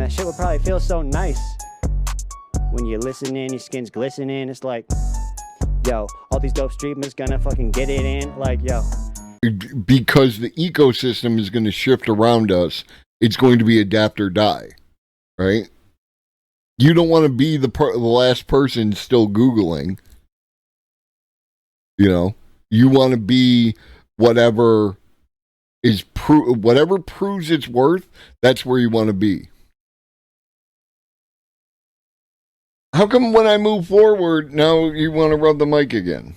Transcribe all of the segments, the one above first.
that shit would probably feel so nice. When you're listening, your skin's glistening. It's like, yo, all these dope streamers gonna fucking get it in. Like, yo. Because the ecosystem is going to shift around us. It's going to be adapt or die, right? You don't want to be the last person still Googling. You know, you want to be whatever whatever proves its worth. That's where you want to be. How come when I move forward, now you want to rub the mic again?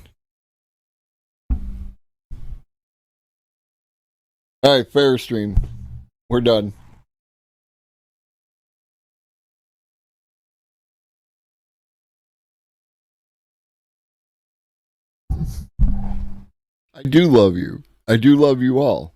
All right, fair stream. We're done. I do love you. I do love you all.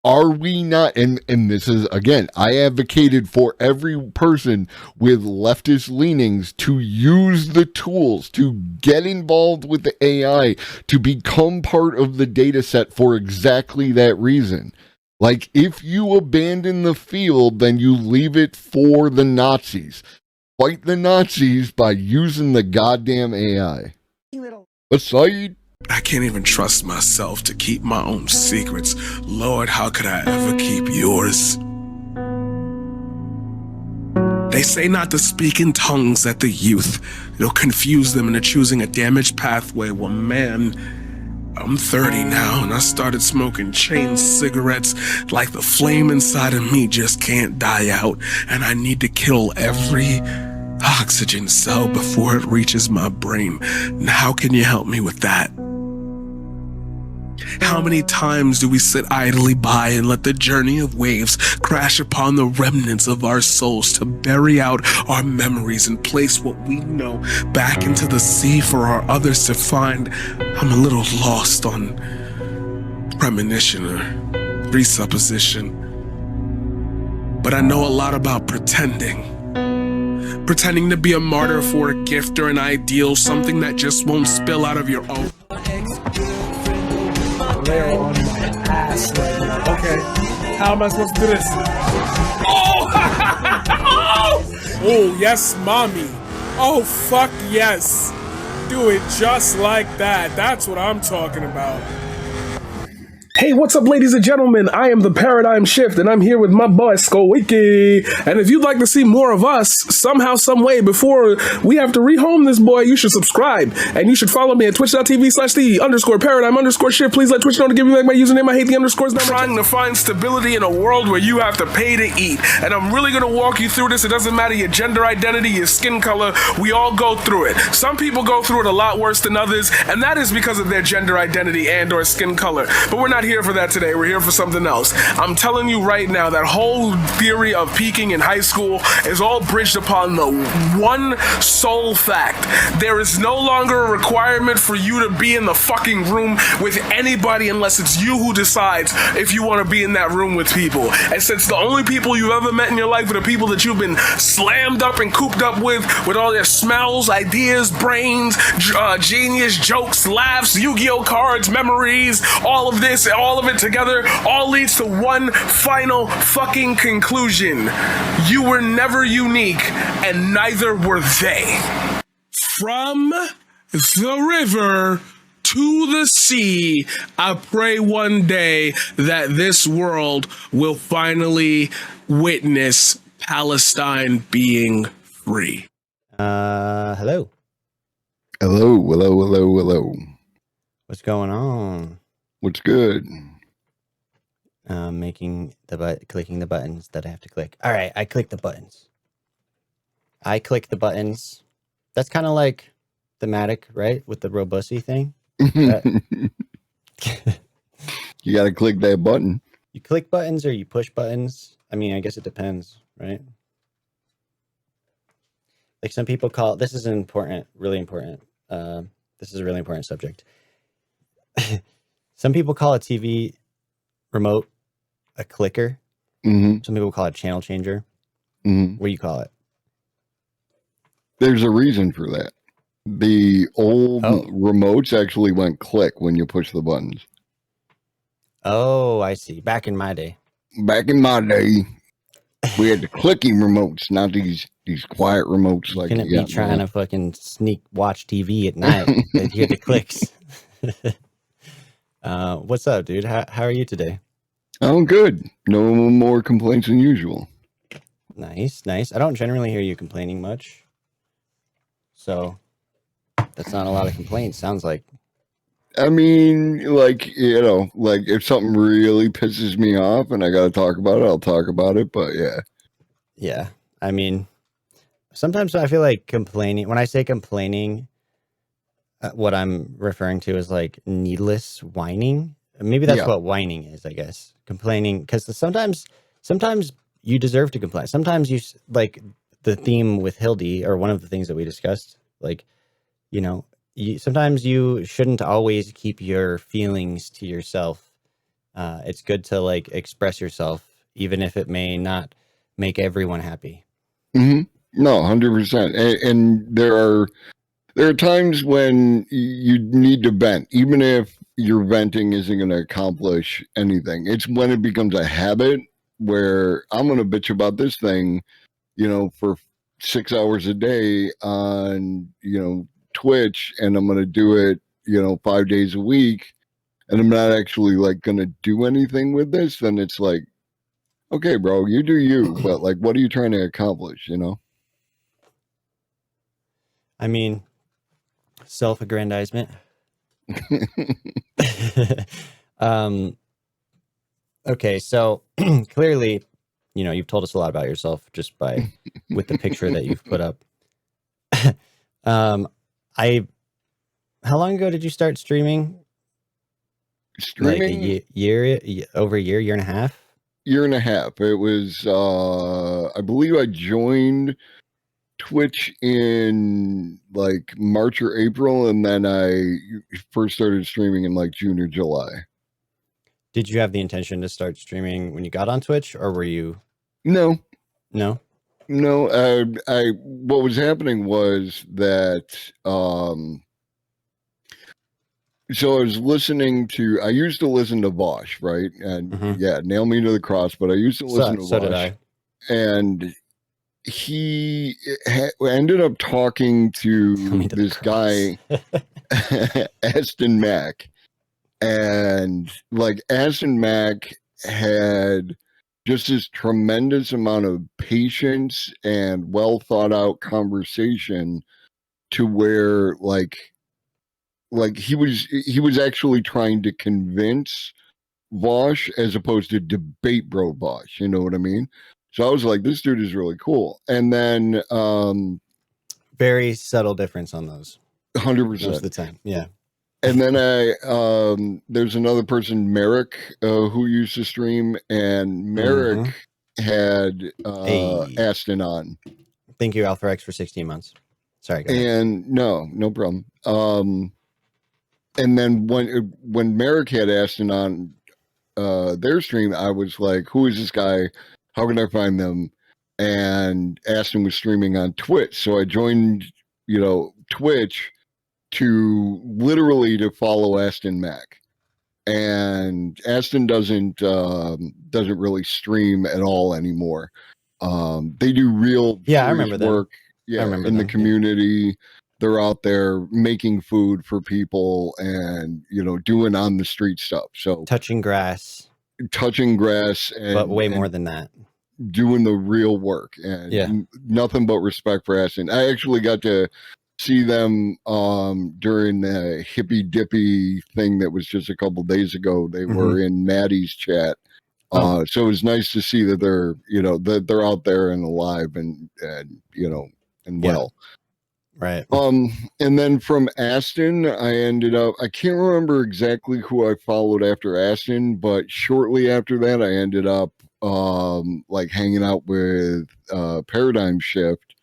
Are we not, and this is, again, I advocated for every person with leftist leanings to use the tools, to get involved with the AI, to become part of the data set for exactly that reason. Like, if you abandon the field, then you leave it for the Nazis. Fight the Nazis by using the goddamn AI. Aside. I can't even trust myself to keep my own secrets. Lord, how could I ever keep yours? They say not to speak in tongues at the youth. It'll confuse them into choosing a damaged pathway. Well, man, I'm 30 now, and I started smoking chain cigarettes like the flame inside of me just can't die out, and I need to kill every oxygen cell before it reaches my brain. Now, how can you help me with that? How many times do we sit idly by and let the journey of waves crash upon the remnants of our souls to bury out our memories and place what we know back into the sea for our others to find? I'm a little lost on premonition or presupposition, but I know a lot about pretending to be a martyr for a gift or an ideal, something that just won't spill out of your own. They're on my ass right now. Okay, how am I supposed to do this? Oh! Oh, yes, mommy. Oh, fuck yes. Do it just like that. That's what I'm talking about. Hey, what's up, ladies and gentlemen? I am the Paradigm Shift, and I'm here with my boy, Skowiki. And if you'd like to see more of us, somehow, some way, before we have to rehome this boy, you should subscribe. And you should follow me at twitch.tv/the_paradigm_shift. Please let Twitch know to give me back my username. I hate the underscores. I'm trying to find stability in a world where you have to pay to eat. And I'm really going to walk you through this. It doesn't matter your gender identity, your skin color. We all go through it. Some people go through it a lot worse than others, and that is because of their gender identity and or skin color. But we're not here for that today. We're here for something else. I'm telling you right now, that whole theory of peaking in high school is all bridged upon the one sole fact. There is no longer a requirement for you to be in the fucking room with anybody unless it's you who decides if you want to be in that room with people. And since the only people you've ever met in your life are the people that you've been slammed up and cooped up with all their smells, ideas, brains, genius, jokes, laughs, Yu-Gi-Oh cards, memories, all of this, all of it together, all leads to one final fucking conclusion. You were never unique, and neither were they. From the river to the sea, I pray one day that this world will finally witness Palestine being free. Hello. Hello. What's going on? What's good? Clicking the buttons that I have to click. All right, I click the buttons. That's kind of like thematic, right? With the robusty thing. You got to click that button. You click buttons or you push buttons? I mean, I guess it depends, right? Like some people call this is really important. This is a really important subject. Some people call a TV remote a clicker. Mm-hmm. Some people call it channel changer. Mm-hmm. What do you call it? There's a reason for that. The old remotes actually went click when you push the buttons. Oh, I see. Back in my day. We had the clicky remotes, not these quiet remotes. You Like couldn't be trying to fucking sneak watch TV at night. They'd hear the clicks. What's up, dude? How are you today? I'm good. No more complaints than usual. Nice, nice. I don't generally hear you complaining much. So that's not a lot of complaints, sounds like. I mean, like, you know, like if something really pisses me off and I got to talk about it, I'll talk about it. But yeah. Yeah. I mean, sometimes I feel like complaining, when I say complaining, what I'm referring to is like needless whining. Maybe that's Yeah. what whining is, I guess. Complaining, because sometimes you deserve to complain. Sometimes like the theme with Hildy, or one of the things that we discussed, like, you know, sometimes you shouldn't always keep your feelings to yourself. It's good to like express yourself, even if it may not make everyone happy. Mm-hmm. No, 100%. And there are times when you need to vent, even if your venting isn't going to accomplish anything. It's when it becomes a habit where I'm going to bitch about this thing, you know, for 6 hours a day on, you know, Twitch, and I'm going to do it, you know, 5 days a week, and I'm not actually like going to do anything with this. Then it's like, okay, bro, you do you, but like, what are you trying to accomplish, you know? I mean, self-aggrandizement. Okay, so clearly, you know, you've told us a lot about yourself just with the picture that you've put up. How long ago did you start streaming? Streaming? Like over a year and a half? Year and a half. It was I believe I joined Twitch in like March or April, and then I first started streaming in like June or July. Did you have the intention to start streaming when you got on Twitch, or were you? No. I What was happening was that so I was listening to, I used to listen to Vosh, right? And yeah, nail me to the cross, but I used to listen to Vosh. So did I. And he ended up talking to this guy, Aston Mack. And like Aston Mack had just this tremendous amount of patience and well thought out conversation, to where like he was actually trying to convince Vosh as opposed to debate bro Vosh, you know what I mean? So I was like, this dude is really cool. And then very subtle difference on those. 100% most of the time, yeah. And then there's another person, Merrick, who used to stream, and Merrick had Aston on. Thank you, Alpharex, for 16 months. Sorry, go ahead. And no problem. And then when Merrick had Aston on their stream, I was like, who is this guy? How can I find them? And Aston was streaming on Twitch. So I joined, you know, Twitch to literally to follow Aston Mack. And Aston doesn't really stream at all anymore. They do real I remember work in the community. Yeah. They're out there making food for people and, you know, doing on the street stuff. So touching grass, and, but way more than that, doing the real work. And nothing but respect for Aston. I actually got to see them during the hippy dippy thing that was just a couple days ago. They were in Maddie's chat. So it was nice to see that they're, you know, that they're out there and alive and you know, and well. Right. And then from Aston, I ended up, I can't remember exactly who I followed after Aston, but shortly after that, I ended up like hanging out with Paradigm Shift.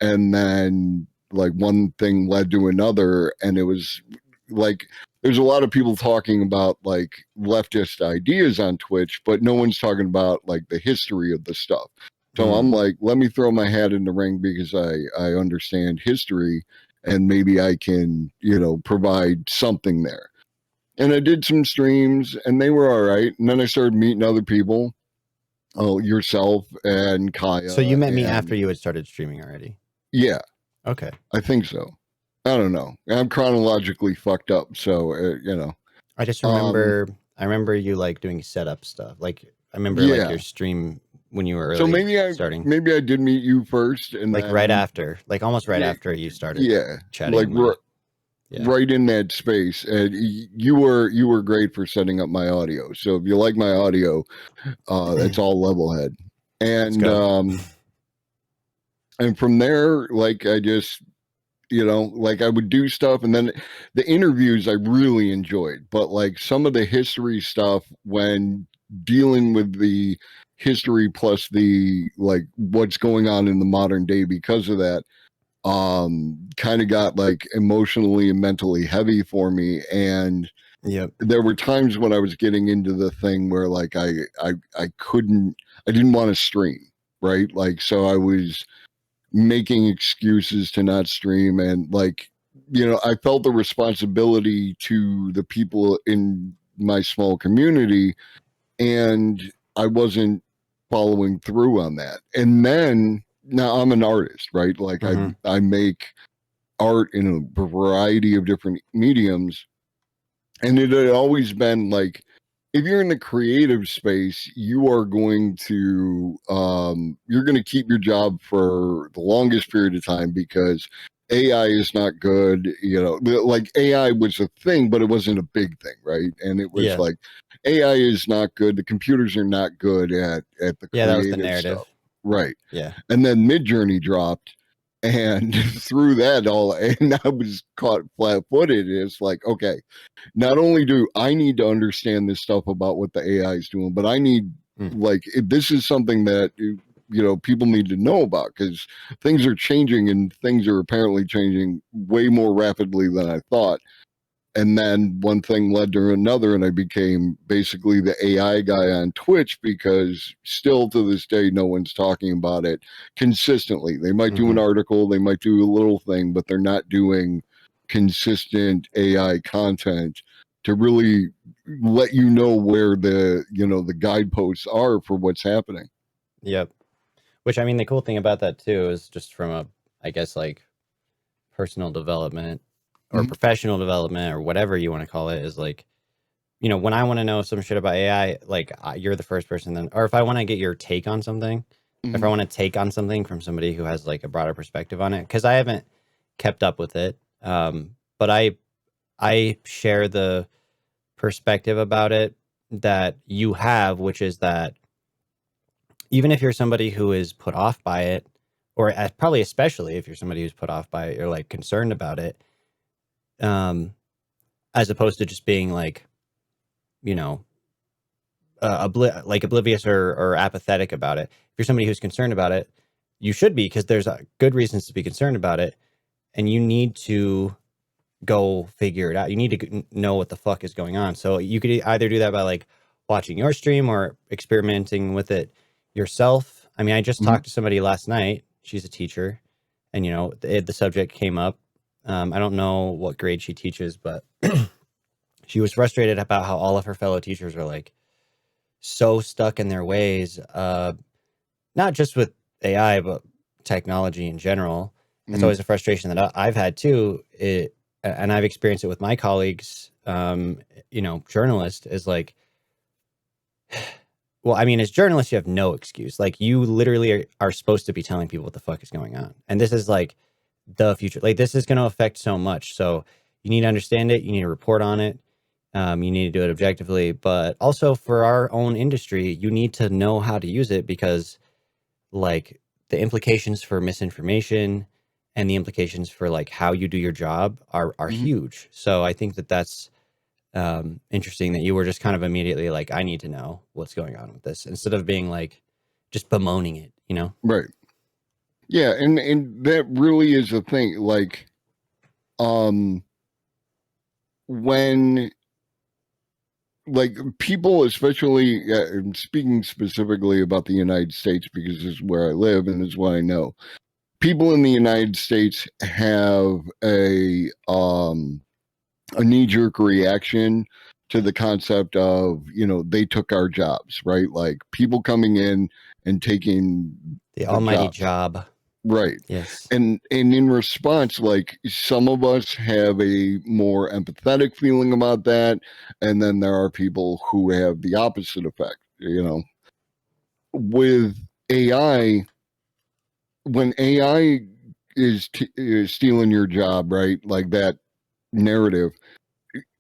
And then like one thing led to another, and it was like there's a lot of people talking about like leftist ideas on Twitch, but no one's talking about like the history of the stuff. So I'm like, let me throw my hat in the ring because I understand history, and maybe I can, you know, provide something there. And I did some streams and they were all right. And then I started meeting other people. yourself and Kaya. So you met me and- after you had started streaming already. Yeah, Okay. I think so. I don't know. I'm chronologically fucked up, so I just remember. I remember you like doing setup stuff. Like I remember Yeah. like your stream when you were early So maybe starting. maybe I did meet you first, and Like then, right after, like almost right Yeah, after you started yeah, chatting. like in my- yeah. right in that space. And you were great for setting up my audio. So if you like my audio, it's all Levelhead. And go. and from there, like I just like I would do stuff, and then the interviews I really enjoyed, but like some of the history stuff, when dealing with the history plus the like what's going on in the modern day because of that, kind of got like emotionally and mentally heavy for me. And Yep. there were times when I was getting into the thing where like I didn't want to stream, right? Like, so I was making excuses to not stream, and like I felt the responsibility to the people in my small community, and I wasn't following through on that. And then now I'm an artist, right? Like Mhm. I make art in a variety of different mediums, and it had always been like, if you're in the creative space, you are going to keep your job for the longest period of time, because AI is not good. Like AI was a thing, but it wasn't a big thing, right? And it was Yeah. like, AI is not good. The computers are not good at the Yeah, that was the creative narrative. stuff, right? Yeah. And then Midjourney dropped, and through that all, and I was caught flat-footed. It's like, okay, not only do I need to understand this stuff about what the AI is doing, but I need like, this is something that people need to know about, because things are changing, and things are apparently changing way more rapidly than I thought. And then one thing led to another, and I became basically the AI guy on Twitch, because still to this day, no one's talking about it consistently. They might do an article, they might do a little thing, but they're not doing consistent AI content to really let you know where the guideposts are for what's happening. Yep. Which, I mean, the cool thing about that too is just from a, I guess, like personal development or professional development or whatever you want to call it, is like, when I want to know some shit about AI, like you're the first person then, or if I want to get your take on something, if I want to take on something from somebody who has like a broader perspective on it, because I haven't kept up with it. But I share the perspective about it that you have, which is that even if you're somebody who is put off by it, or probably especially if you're somebody who's put off by it, you're like concerned about it, as opposed to just being like, oblivious or apathetic about it. If you're somebody who's concerned about it, you should be, because there's good reasons to be concerned about it, and you need to go figure it out. You need to know what the fuck is going on. So you could either do that by like watching your stream or experimenting with it yourself. I mean, I just talked to somebody last night. She's a teacher, and the subject came up. I don't know what grade she teaches, but she was frustrated about how all of her fellow teachers are like so stuck in their ways, not just with AI, but technology in general. It's always a frustration that I've had too. And I've experienced it with my colleagues, journalists, is like, well, I mean, as journalists, you have no excuse. Like, you literally are supposed to be telling people what the fuck is going on. And this is like the future. Like, this is going to affect so much. So you need to understand it. You need to report on it. You need to do it objectively. But also for our own industry, you need to know how to use it, because like the implications for misinformation and the implications for like how you do your job are huge. So I think that's interesting that you were just kind of immediately like, I need to know what's going on with this, instead of being like just bemoaning it, Right. Yeah, and that really is a thing. Like, when like people, especially speaking specifically about the United States, because this is where I live and this is what I know. People in the United States have a knee-jerk reaction to the concept of, they took our jobs, right? Like people coming in and taking The almighty jobs. job. Right. Yes. And in response, like some of us have a more empathetic feeling about that. And then there are people who have the opposite effect, with AI. When AI is stealing your job, right? Like that narrative,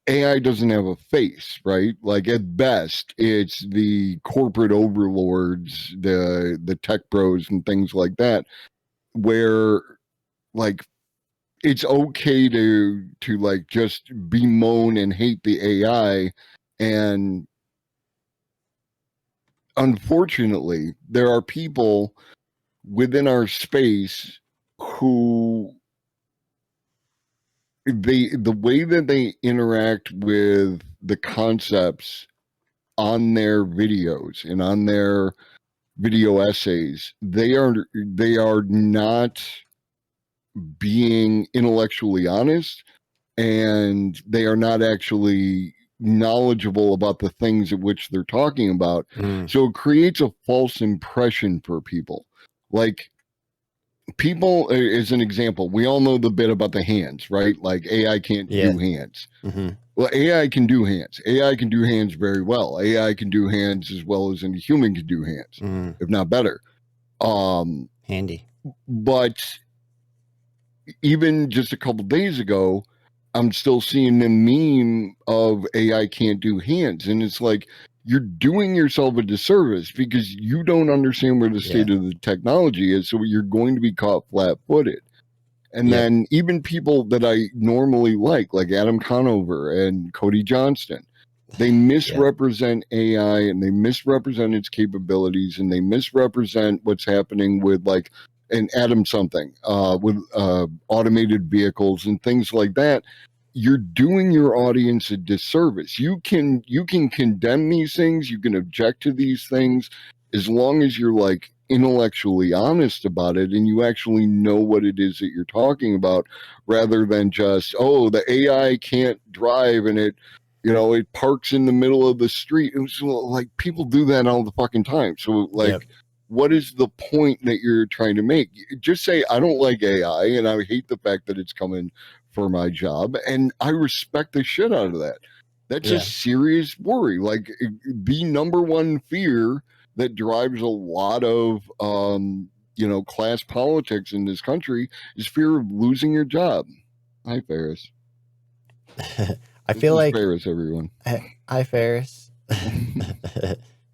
AI doesn't have a face, right? Like at best, it's the corporate overlords, the tech bros and things like that, where like it's okay to like just bemoan and hate the AI. And unfortunately, there are people within our space who the way that they interact with the concepts on their videos and on their video essays, they are not being intellectually honest, and they are not actually knowledgeable about the things at which they're talking about. So it creates a false impression for people. Like people, as an example, we all know the bit about the hands, right? Like AI can't do hands. Mm-hmm. Well, AI can do hands. AI can do hands very well. AI can do hands as well as any human can do hands, if not better. Handy. But even just a couple days ago, I'm still seeing the meme of AI can't do hands. And it's like, you're doing yourself a disservice because you don't understand where the state of the technology is. So you're going to be caught flat footed. And then even people that I normally like Adam Conover and Cody Johnston, they misrepresent AI and they misrepresent its capabilities and they misrepresent what's happening with like an Adam something with automated vehicles and things like that. You're doing your audience a disservice. You can condemn these things, you can object to these things, as long as you're like intellectually honest about it and you actually know what it is that you're talking about, rather than just, oh, the AI can't drive and it parks in the middle of the street. It was like, people do that all the fucking time. So like, what is the point that you're trying to make? Just say, I don't like AI and I hate the fact that it's coming for my job, and I respect the shit out of that. That's a serious worry. Like the number one fear that drives a lot of class politics in this country is fear of losing your job. Hi, Ferris. I feel like Ferris, everyone. Hi, Ferris.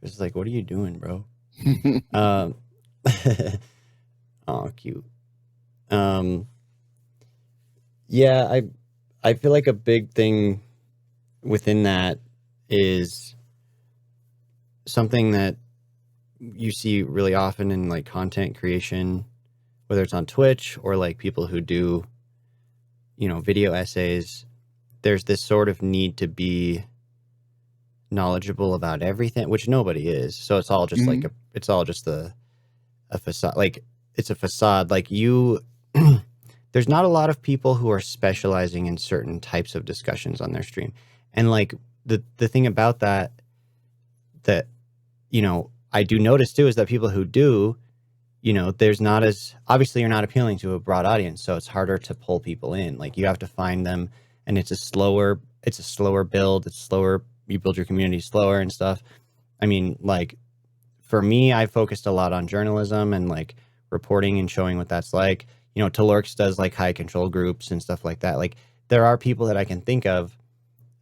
It's like, what are you doing, bro? Oh, cute. Yeah, I feel like a big thing within that is something that you see really often in like content creation, whether it's on Twitch or like people who do, video essays. There's this sort of need to be knowledgeable about everything, which nobody is. So it's all just like it's all just a facade. Like it's a facade. Like there's not a lot of people who are specializing in certain types of discussions on their stream. And like the thing about that I do notice too is that people who do, there's not as, obviously you're not appealing to a broad audience, so it's harder to pull people in. Like you have to find them, and it's a slower build. It's slower. You build your community slower and stuff. I mean, like for me, I focused a lot on journalism and like reporting and showing what that's like. Talorx does like high control groups and stuff like that. Like there are people that I can think of.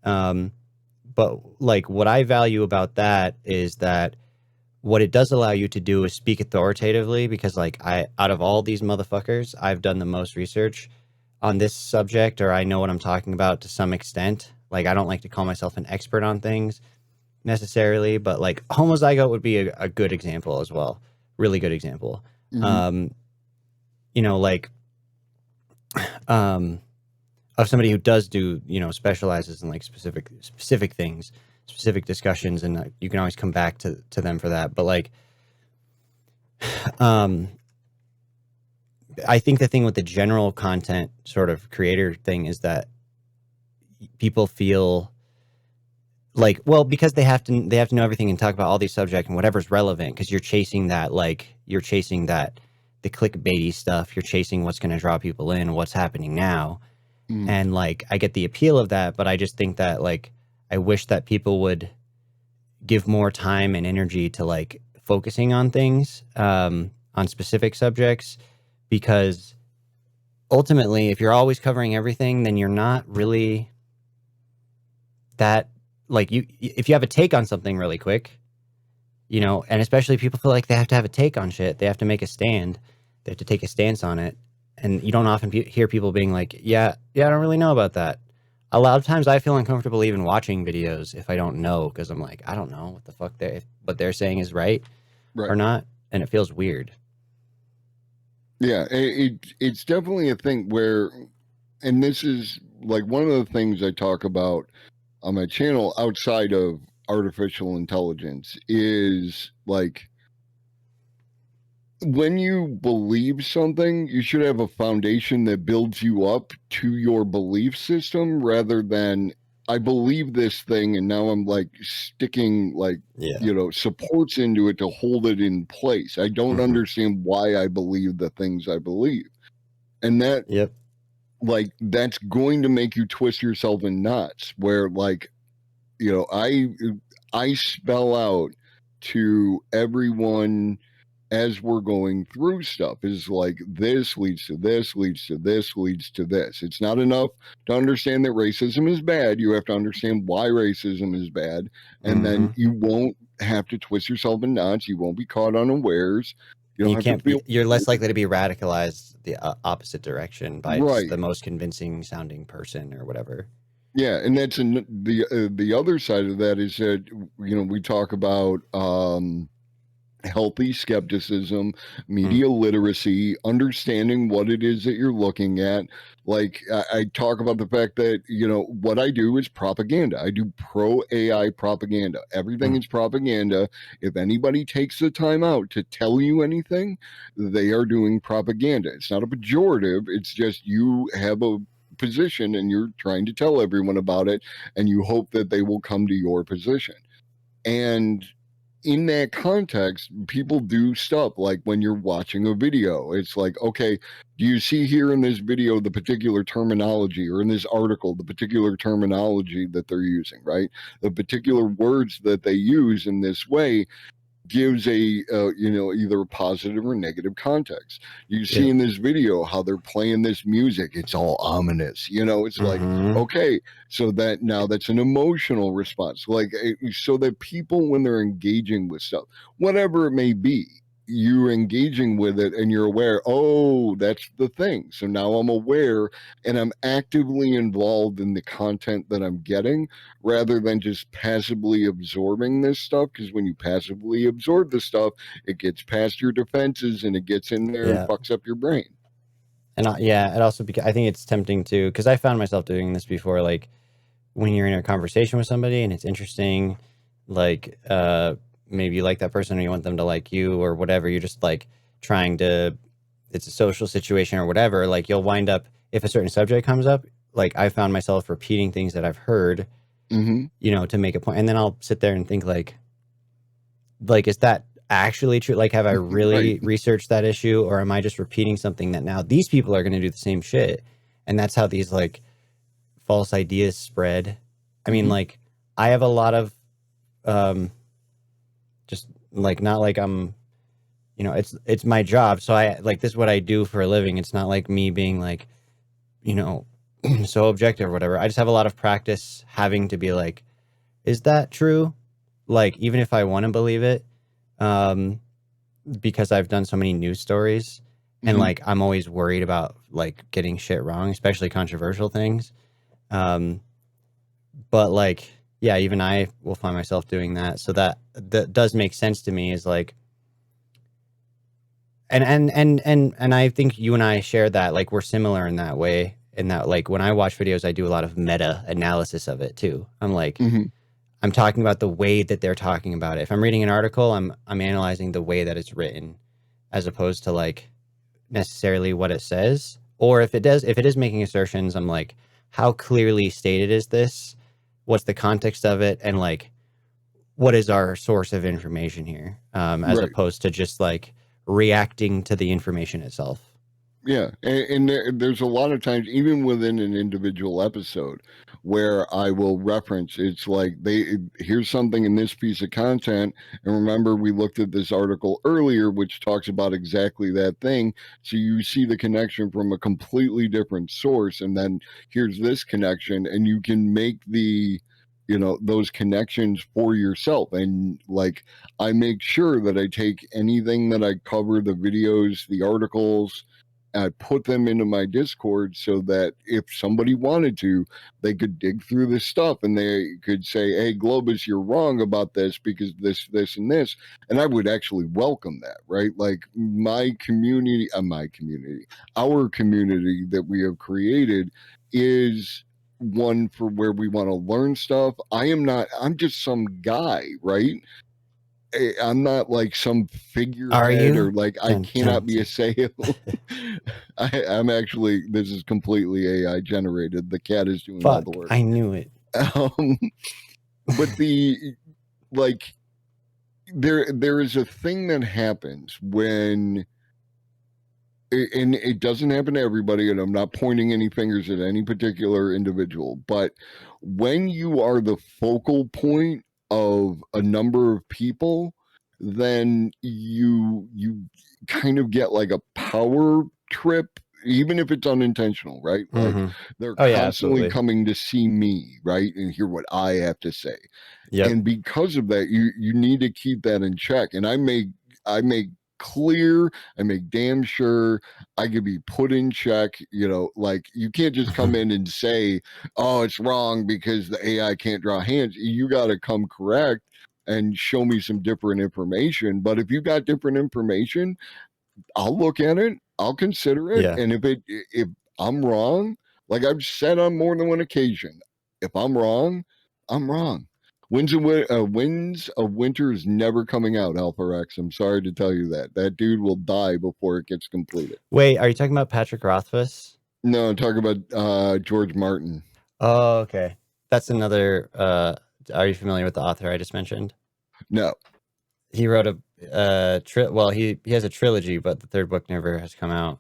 But like what I value about that is that what it does allow you to do is speak authoritatively, because like out of all these motherfuckers, I've done the most research on this subject, or I know what I'm talking about to some extent. Like I don't like to call myself an expert on things necessarily, but like homozygote would be a good example as well. Really good example. Of somebody who does do, specializes in like specific things, specific discussions, and you can always come back to them for that. But like, I think the thing with the general content sort of creator thing is that people feel like, well, because they have to know everything and talk about all these subjects and whatever's relevant, because you're chasing that the clickbaity stuff. You're chasing what's going to draw people in, what's happening now. Mm. And like, I get the appeal of that, but I just think that like, I wish that people would give more time and energy to like focusing on things, on specific subjects, because ultimately, if you're always covering everything, then you're not really that, like, if you have a take on something really quick, you know, and especially people feel like they have to have a take on shit. They have to make a stand. They have to take a stance on it. And you don't often hear people being like, yeah, I don't really know about that. A lot of times I feel uncomfortable even watching videos if I don't know, because I'm like, I don't know what the fuck what they're saying is right or not. And it feels weird. Yeah, it's definitely a thing where, and this is like one of the things I talk about on my channel outside of artificial intelligence is like, when you believe something, you should have a foundation that builds you up to your belief system rather than, I believe this thing and now I'm like sticking like, supports into it to hold it in place. I don't understand why I believe the things I believe. And that, like, that's going to make you twist yourself in knots where, like, I spell out to everyone as we're going through stuff is like, this leads to this, leads to this, leads to this. It's not enough to understand that racism is bad. You have to understand why racism is bad. And then you won't have to twist yourself in knots. You won't be caught unawares. You can't be, you're less likely to be radicalized the opposite direction by just the most convincing sounding person or whatever. Yeah, and that's the other side of that is that, we talk about healthy skepticism, media literacy, understanding what it is that you're looking at. Like, I talk about the fact that, what I do is propaganda. I do pro-AI propaganda. Everything is propaganda. If anybody takes the time out to tell you anything, they are doing propaganda. It's not a pejorative. It's just you have a position and you're trying to tell everyone about it, and you hope that they will come to your position. And in that context, people do stuff like when you're watching a video, it's like, okay, do you see here in this video the particular terminology, or in this article the particular terminology that they're using, right? The particular words that they use in this way gives a either a positive or negative context. You see in this video how they're playing this music, it's all ominous, it's like, okay, so that now that's an emotional response, like, so that people, when they're engaging with stuff, whatever it may be, you're engaging with it and you're aware, oh, that's the thing. So now I'm aware and I'm actively involved in the content that I'm getting, rather than just passively absorbing this stuff. Because when you passively absorb the stuff, it gets past your defenses and it gets in there and fucks up your brain. And it also, because I think it's tempting to, because I found myself doing this before, like when you're in a conversation with somebody and it's interesting, like maybe you like that person or you want them to like you or whatever, you're just like trying to, it's a social situation or whatever, like you'll wind up, if a certain subject comes up, like I found myself repeating things that I've heard, to make a point. And then I'll sit there and think like, is that actually true? Like, have I really researched that issue, or am I just repeating something that now these people are going to do the same shit? And that's how these like false ideas spread. I mean, like I have a lot of, just like, not like I'm, it's my job. So I like, this is what I do for a living. It's not like me being like, so objective or whatever. I just have a lot of practice having to be like, is that true? Like, even if I want to believe it, because I've done so many news stories and like, I'm always worried about like getting shit wrong, especially controversial things. But like, yeah, even I will find myself doing that. So that does make sense to me, is like, and I think you and I share that, like, we're similar in that way, in that, like, when I watch videos, I do a lot of meta analysis of it too. I'm like, I'm talking about the way that they're talking about it. If I'm reading an article, I'm analyzing the way that it's written, as opposed to like necessarily what it says. Or if it is making assertions, I'm like, how clearly stated is this? what's the context of it, and like what is our source of information here, as Right. opposed to just like reacting to the information itself. Yeah, and there's a lot of times, even within an individual episode, where I will reference. It's like here's something in this piece of content, and remember we looked at this article earlier, which talks about exactly that thing. So you see the connection from a completely different source, and then here's this connection, and you can make those connections for yourself. And like I make sure that I take anything that I cover, the videos, the articles. I put them into my Discord so that if somebody wanted to, they could dig through this stuff and they could say, "Hey, Globus, you're wrong about this because this, this, and this." And I would actually welcome that, right? Like our community that we have created is one for where we want to learn stuff. I'm just some guy, right? I'm not like some figurehead or like I cannot be a sale. I'm actually, this is completely AI generated. The cat is doing all the work. I knew it. But there is a thing that happens when, and it doesn't happen to everybody, and I'm not pointing any fingers at any particular individual, but when you are the focal point of a number of people, then you kind of get like a power trip, even if it's unintentional, right? Like they're constantly coming to see me, right, and hear what I have to say. And because of that, you need to keep that in check. And I make clear, I make damn sure I could be put in check. Like you can't just come in and say, "Oh, it's wrong because the AI can't draw hands." You got to come correct and show me some different information. But if you got different information, I'll look at it, I'll consider it, and if I'm wrong, like I've said on more than one occasion, if I'm wrong, I'm wrong. Winds of Winter is never coming out, Alpha X. I'm sorry to tell you that. That dude will die before it gets completed. Wait, are you talking about Patrick Rothfuss? No, I'm talking about George Martin. Oh, okay. That's another. Are you familiar with the author I just mentioned? No. He wrote he has a trilogy, but the third book never has come out.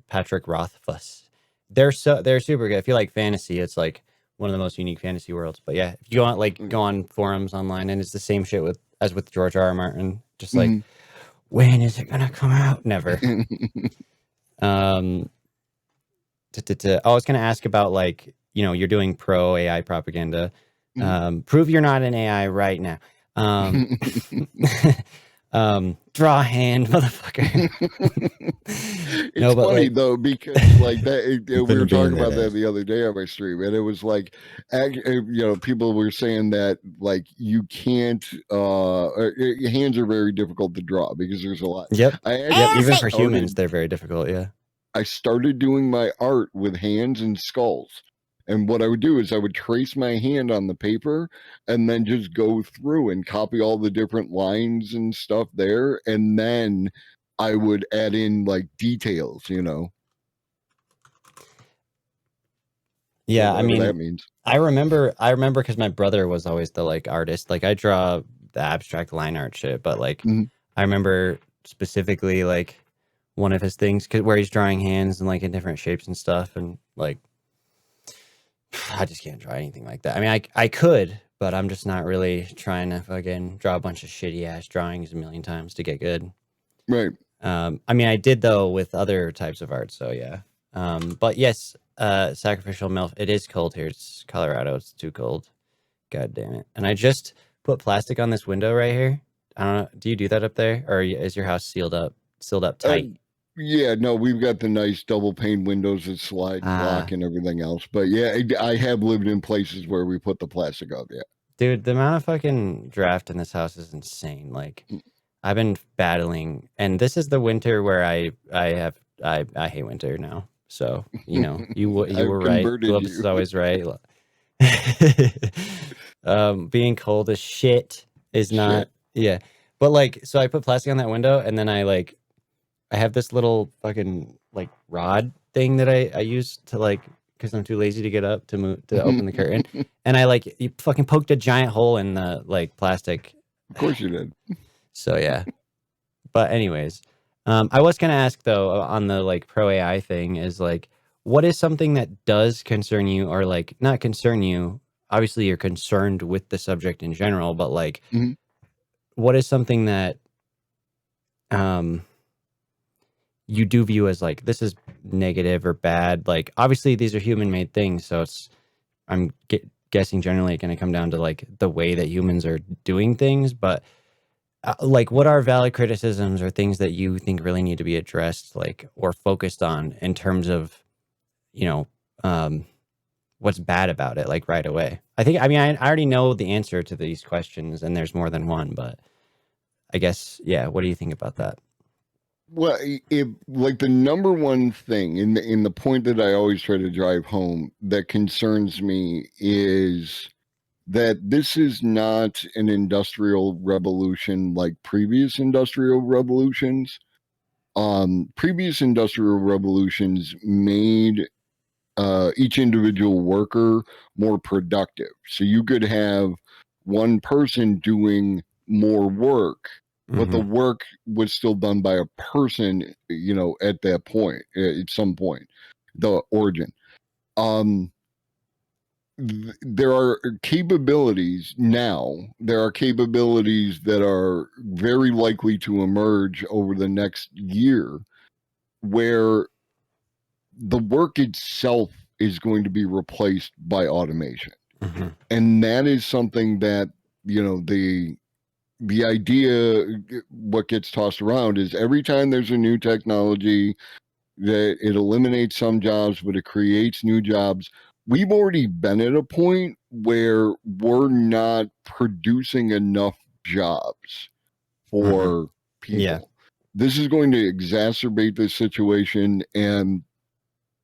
Patrick Rothfuss. They're super good. If you like fantasy, it's like one of the most unique fantasy worlds. But yeah, if you go on forums online, and it's the same shit as with George R.R. Martin. Just like, when is it gonna come out? Never. I was gonna ask about like, you're doing pro AI propaganda. Prove you're not an AI right now. Draw a hand, motherfucker. It's funny though, because like that we were talking about that the other day on my stream, and it was like, people were saying that like you can't, your hands are very difficult to draw because there's a lot. Even for humans, they're very difficult. Yeah. I started doing my art with hands and skulls. And what I would do is I would trace my hand on the paper and then just go through and copy all the different lines and stuff there. And then I would add in like details, Yeah, I mean, that means. I remember because my brother was always the like artist. Like I draw the abstract line art shit, but like I remember specifically like one of his things where he's drawing hands and like in different shapes and stuff, and like I just can't draw anything like that. I mean, I could, but I'm just not really trying to fucking draw a bunch of shitty ass drawings a million times to get good. Right. I mean, I did though with other types of art, so yeah. But yes, sacrificial milk. It is cold here. It's Colorado. It's too cold. God damn it. And I just put plastic on this window right here. I don't know. Do you do that up there, or is your house sealed up tight? Yeah, no, we've got the nice double pane windows that slide and lock and everything else. But yeah, I have lived in places where we put the plastic up. Yeah, dude, the amount of fucking draft in this house is insane. Like, I've been battling, and this is the winter where I hate winter now. So you were right. Globus is always right. Being cold as shit is not. Yeah, but like, so I put plastic on that window, and then I have this little fucking like rod thing that I use to like, because I'm too lazy to get up to move to open the curtain, and I like you fucking poked a giant hole in the like plastic. Of course you did. So yeah, but anyways, I was gonna ask though on the like pro AI thing is like, what is something that does concern you or like not concern you? Obviously, you're concerned with the subject in general, but like, Mhm. what is something that um you do view as like this is negative or bad? Like, obviously, these are human-made things, so it's I'm guessing generally going to come down to like the way that humans are doing things, but like what are valid criticisms or things that you think really need to be addressed like or focused on in terms of you know what's bad about it like right away? I mean I already know the answer to these questions and there's more than one, but I guess yeah, what do you think about that? Well, like the number one thing in the point that I always try to drive home that concerns me is that this is not an industrial revolution like previous industrial revolutions. Previous industrial revolutions made each individual worker more productive. So you could have one person doing more work, but the work was still done by a person, at that point, at some point, the origin. There are capabilities now, there are capabilities that are very likely to emerge over the next year where the work itself is going to be replaced by automation. And that is something that, the idea, what gets tossed around is every time there's a new technology that it eliminates some jobs, but it creates new jobs. We've already been at a point where we're not producing enough jobs for people. Yeah. This is going to exacerbate this situation. And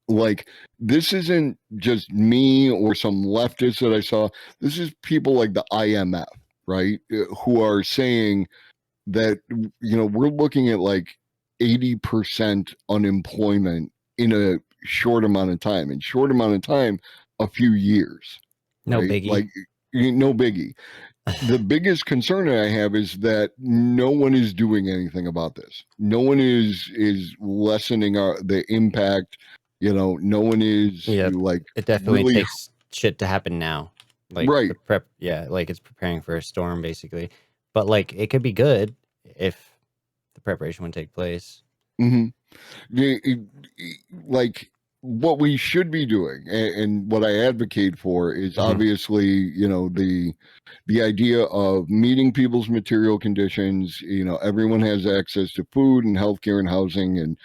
like, this isn't just me or some leftists that I saw. This is people like the IMF, right? Who are saying that, we're looking at like 80% unemployment in a short amount of time. In short amount of time, a few years. No right? biggie. Like, no biggie. The biggest concern I have is that no one is doing anything about this. No one is lessening the impact. No one is like it definitely really takes shit to happen now. Like right. the prep, yeah, like it's preparing for a storm basically. But like it could be good if the preparation would take place. Like what we should be doing and what I advocate for is obviously, the idea of meeting people's material conditions. Everyone has access to food and healthcare and housing and,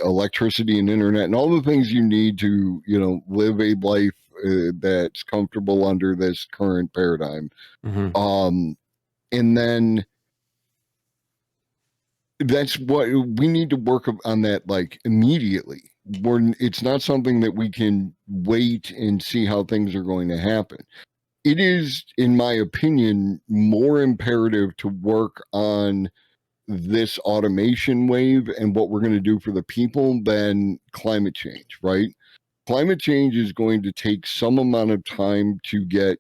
electricity and internet and all the things you need to, live a life that's comfortable under this current paradigm. And then that's what we need to work on, that like immediately. It's not something that we can wait and see how things are going to happen. It is, in my opinion, more imperative to work on this automation wave and what we're going to do for the people than climate change, right? Climate change is going to take some amount of time to get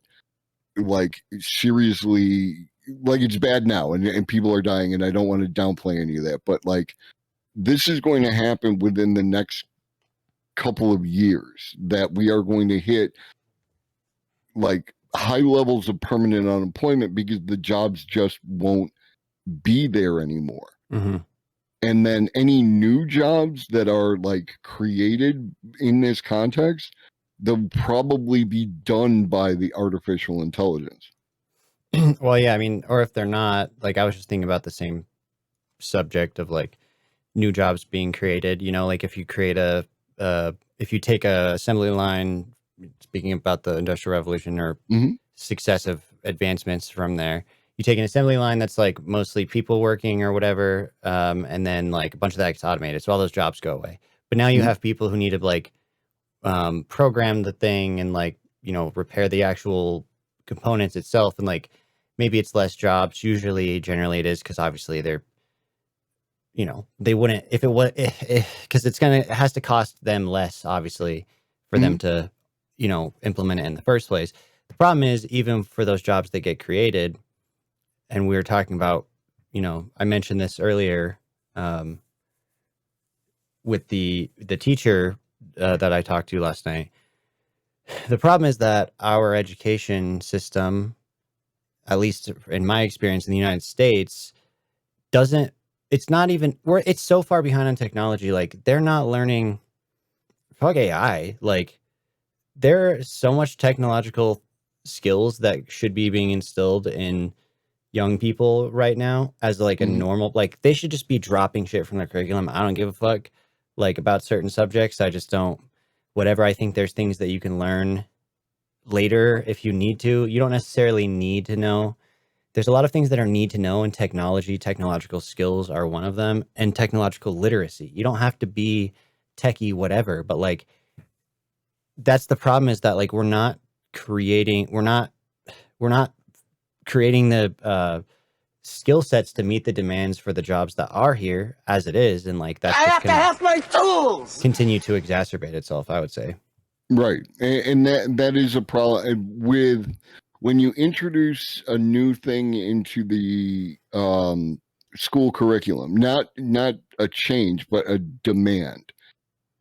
like seriously, like it's bad now and people are dying, and I don't want to downplay any of that, but like this is going to happen within the next couple of years, that we are going to hit like high levels of permanent unemployment because the jobs just won't be there anymore. And then any new jobs that are like created in this context, they'll probably be done by the artificial intelligence. Well, yeah, I mean, or if they're not, like I was just thinking about the same subject of like new jobs being created, like if you create if you take a assembly line, speaking about the Industrial Revolution or successive advancements from there, you take an assembly line that's like mostly people working or whatever, and then like a bunch of that gets automated. So all those jobs go away. But now you have people who need to like program the thing and like, repair the actual components itself. And like maybe it's less jobs. Generally it is because obviously they're you know, they wouldn't, if it was, because it has to cost them less, obviously, for them to, you know, implement it in the first place. The problem is, even for those jobs that get created, and we were talking about, you know, I mentioned this earlier, with the teacher that I talked to last night. The problem is that our education system, at least in my experience in the United States, doesn't, it's not even, it's so far behind on technology. Like, they're not learning, fuck AI. Like, there are so much technological skills that should be being instilled in young people right now as like a normal, like, they should just be dropping shit from their curriculum. I don't give a fuck, like, about certain subjects. I just don't, whatever. I think there's things that you can learn later if you need to. You don't necessarily need to know. There's a lot of things that are need to know in technology. Technological skills are one of them, and technological literacy. You don't have to be techie, whatever, but like, that's the problem, is that like, we're not creating the skill sets to meet the demands for the jobs that are here as it is, and like, that's just continue to exacerbate itself, I would say. Right, and that is a problem with when you introduce a new thing into the school curriculum. Not a change, but a demand.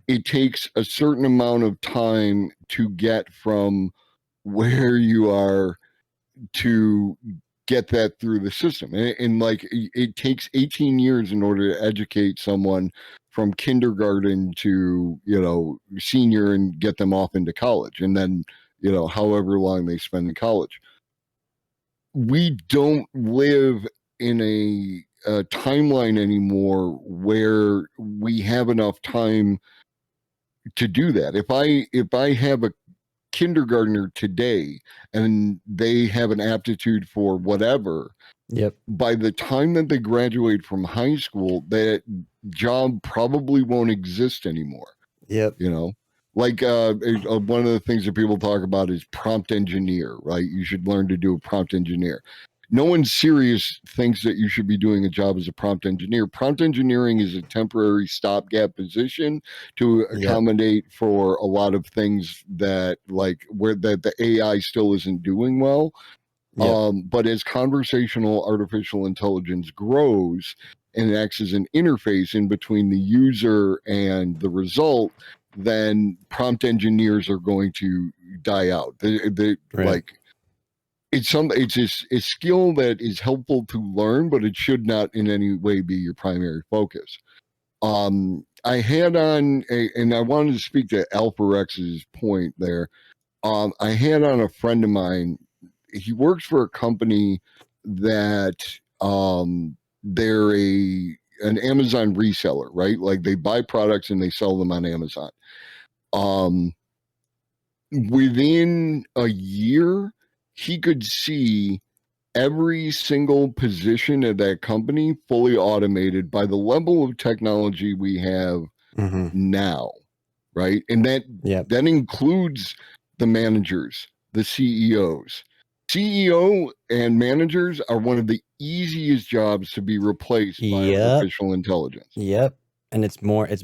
It takes a certain amount of time to get from where you are to get that through the system, and like, it takes 18 years in order to educate someone from kindergarten to, you know, senior, and get them off into college, and then, you know, however long they spend in college. We don't live in a timeline anymore where we have enough time to do that. If I have a kindergartner today and they have an aptitude for whatever, Yep. by the time that they graduate from high school, that job probably won't exist anymore. Yep. You know, like one of the things that people talk about is prompt engineer, right? You should learn to do a prompt engineer. No one serious thinks that you should be doing a job as a prompt engineer. Prompt engineering is a temporary stopgap position to accommodate for a lot of things that, like, where the AI still isn't doing well. But as conversational artificial intelligence grows and acts as an interface in between the user and the result, then prompt engineers are going to die out. Like, it's a skill that is helpful to learn, but it should not in any way be your primary focus. I had on and I wanted to speak to Alpha Rex's point there. I had on a friend of mine. He works for a company that they're an Amazon reseller, right? Like, they buy products and they sell them on Amazon. Within a year, he could see every single position at that company fully automated by the level of technology we have now, right? And that includes the managers, the CEOs. CEO and managers are one of the easiest jobs to be replaced by artificial intelligence. Yep. And it's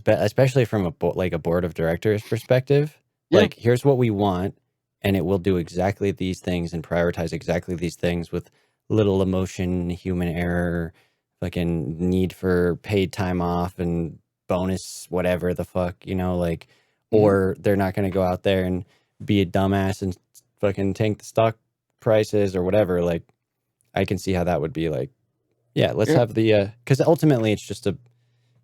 especially from a board of directors perspective. Like, here's what we want, and it will do exactly these things and prioritize exactly these things with little emotion, human error, fucking need for paid time off and bonus, whatever the fuck, you know, like, or they're not going to go out there and be a dumbass and fucking tank the stock prices or whatever. Like, I can see how that would be like, let's have the, because ultimately it's just a,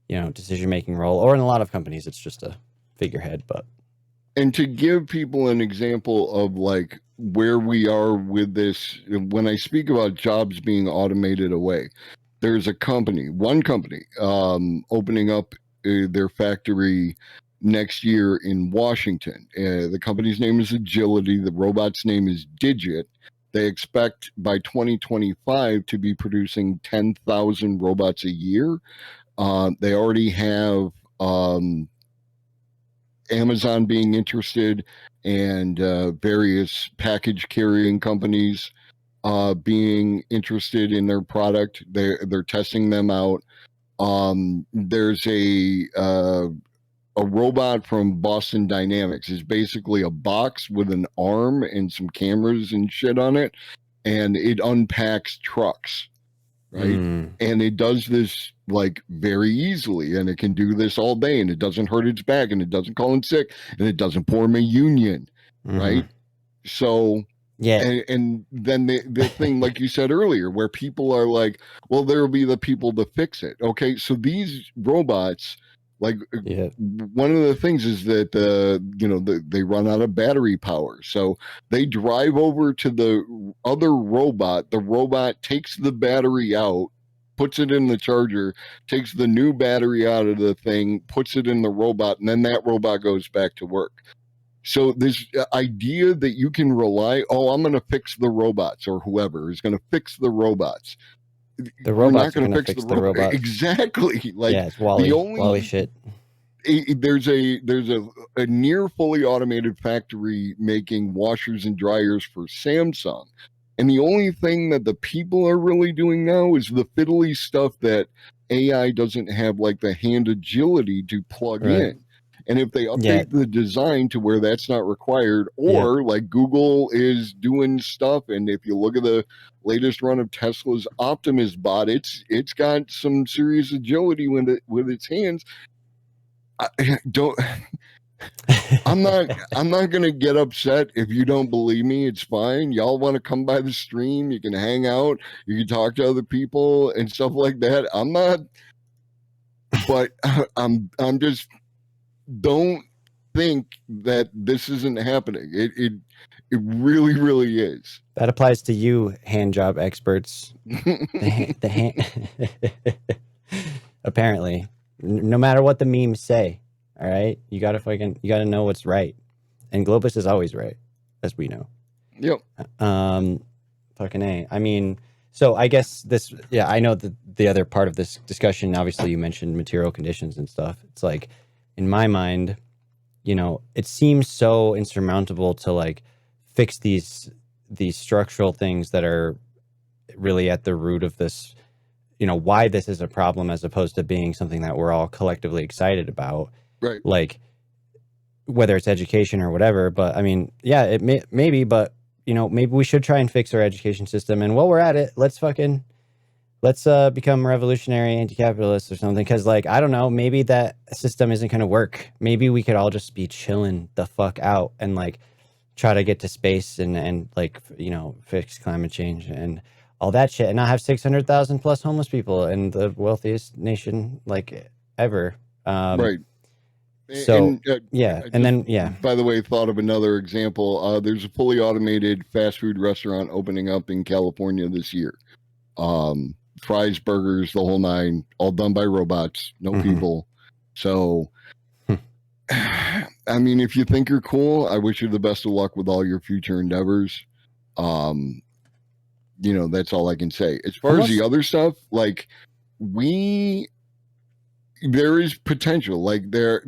you know, decision-making role, or in a lot of companies, it's just a figurehead, but. And to give people an example of like where we are with this, when I speak about jobs being automated away, there's one company opening up their factory next year in Washington. The company's name is Agility. The robot's name is Digit. They expect by 2025 to be producing 10,000 robots a year. They already have Amazon being interested, and various package carrying companies being interested in their product. They're testing them out. There's a robot from Boston Dynamics. It's basically a box with an arm and some cameras and shit on it, and it unpacks trucks, right? And it does this like very easily, and it can do this all day, and it doesn't hurt its back, and it doesn't call in sick, and it doesn't form a union, right? So Yeah. and then the thing, like you said earlier, where people are like, well, there'll be the people to fix it. Okay, so these robots, like, Yeah. one of the things is that they run out of battery power, so they drive over to the other robot. The robot takes the battery out, puts it in the charger, takes the new battery out of the thing, puts it in the robot, and then that robot goes back to work. So this idea that you can rely, I'm going to fix the robots, or whoever is going to fix the robots. The robots are going going to to fix the robots. Exactly. Like, yeah, it's Wally shit. There's a near fully automated factory making washers and dryers for Samsung. And the only thing that the people are really doing now is the fiddly stuff that AI doesn't have, like the hand agility to plug in. And if they update the design to where that's not required, or like Google is doing stuff, and if you look at the latest run of Tesla's Optimus bot, it's got some serious agility with its hands. I'm not gonna get upset if you don't believe me. It's fine. Y'all want to come by the stream, you can hang out, you can talk to other people and stuff like that. I'm not, but I'm just, don't think that this isn't happening. It really, really is. That applies to you, hand job experts. the hand apparently, no matter what the memes say, all right, you gotta know what's right, and Globus is always right, as we know. Yep. Fucking A. I mean, so I guess this, I know that the other part of this discussion, obviously you mentioned material conditions and stuff. It's like, in my mind, it seems so insurmountable to like fix these structural things that are really at the root of this, why this is a problem, as opposed to being something that we're all collectively excited about. Right. Like, whether it's education or whatever. But I mean, yeah, it maybe, but maybe we should try and fix our education system. And while we're at it, let's become revolutionary anti-capitalists or something. Because, like, I don't know, maybe that system isn't going to work. Maybe we could all just be chilling the fuck out and like try to get to space and like, fix climate change and all that shit, and not have 600,000 plus homeless people in the wealthiest nation like ever. Right. So By the way, thought of another example. There's a fully automated fast food restaurant opening up in California this year. Fries, burgers, the whole nine, all done by robots, no people. So, I mean, if you think you're cool, I wish you the best of luck with all your future endeavors. That's all I can say. As far as the other stuff, like, there is potential. Like, there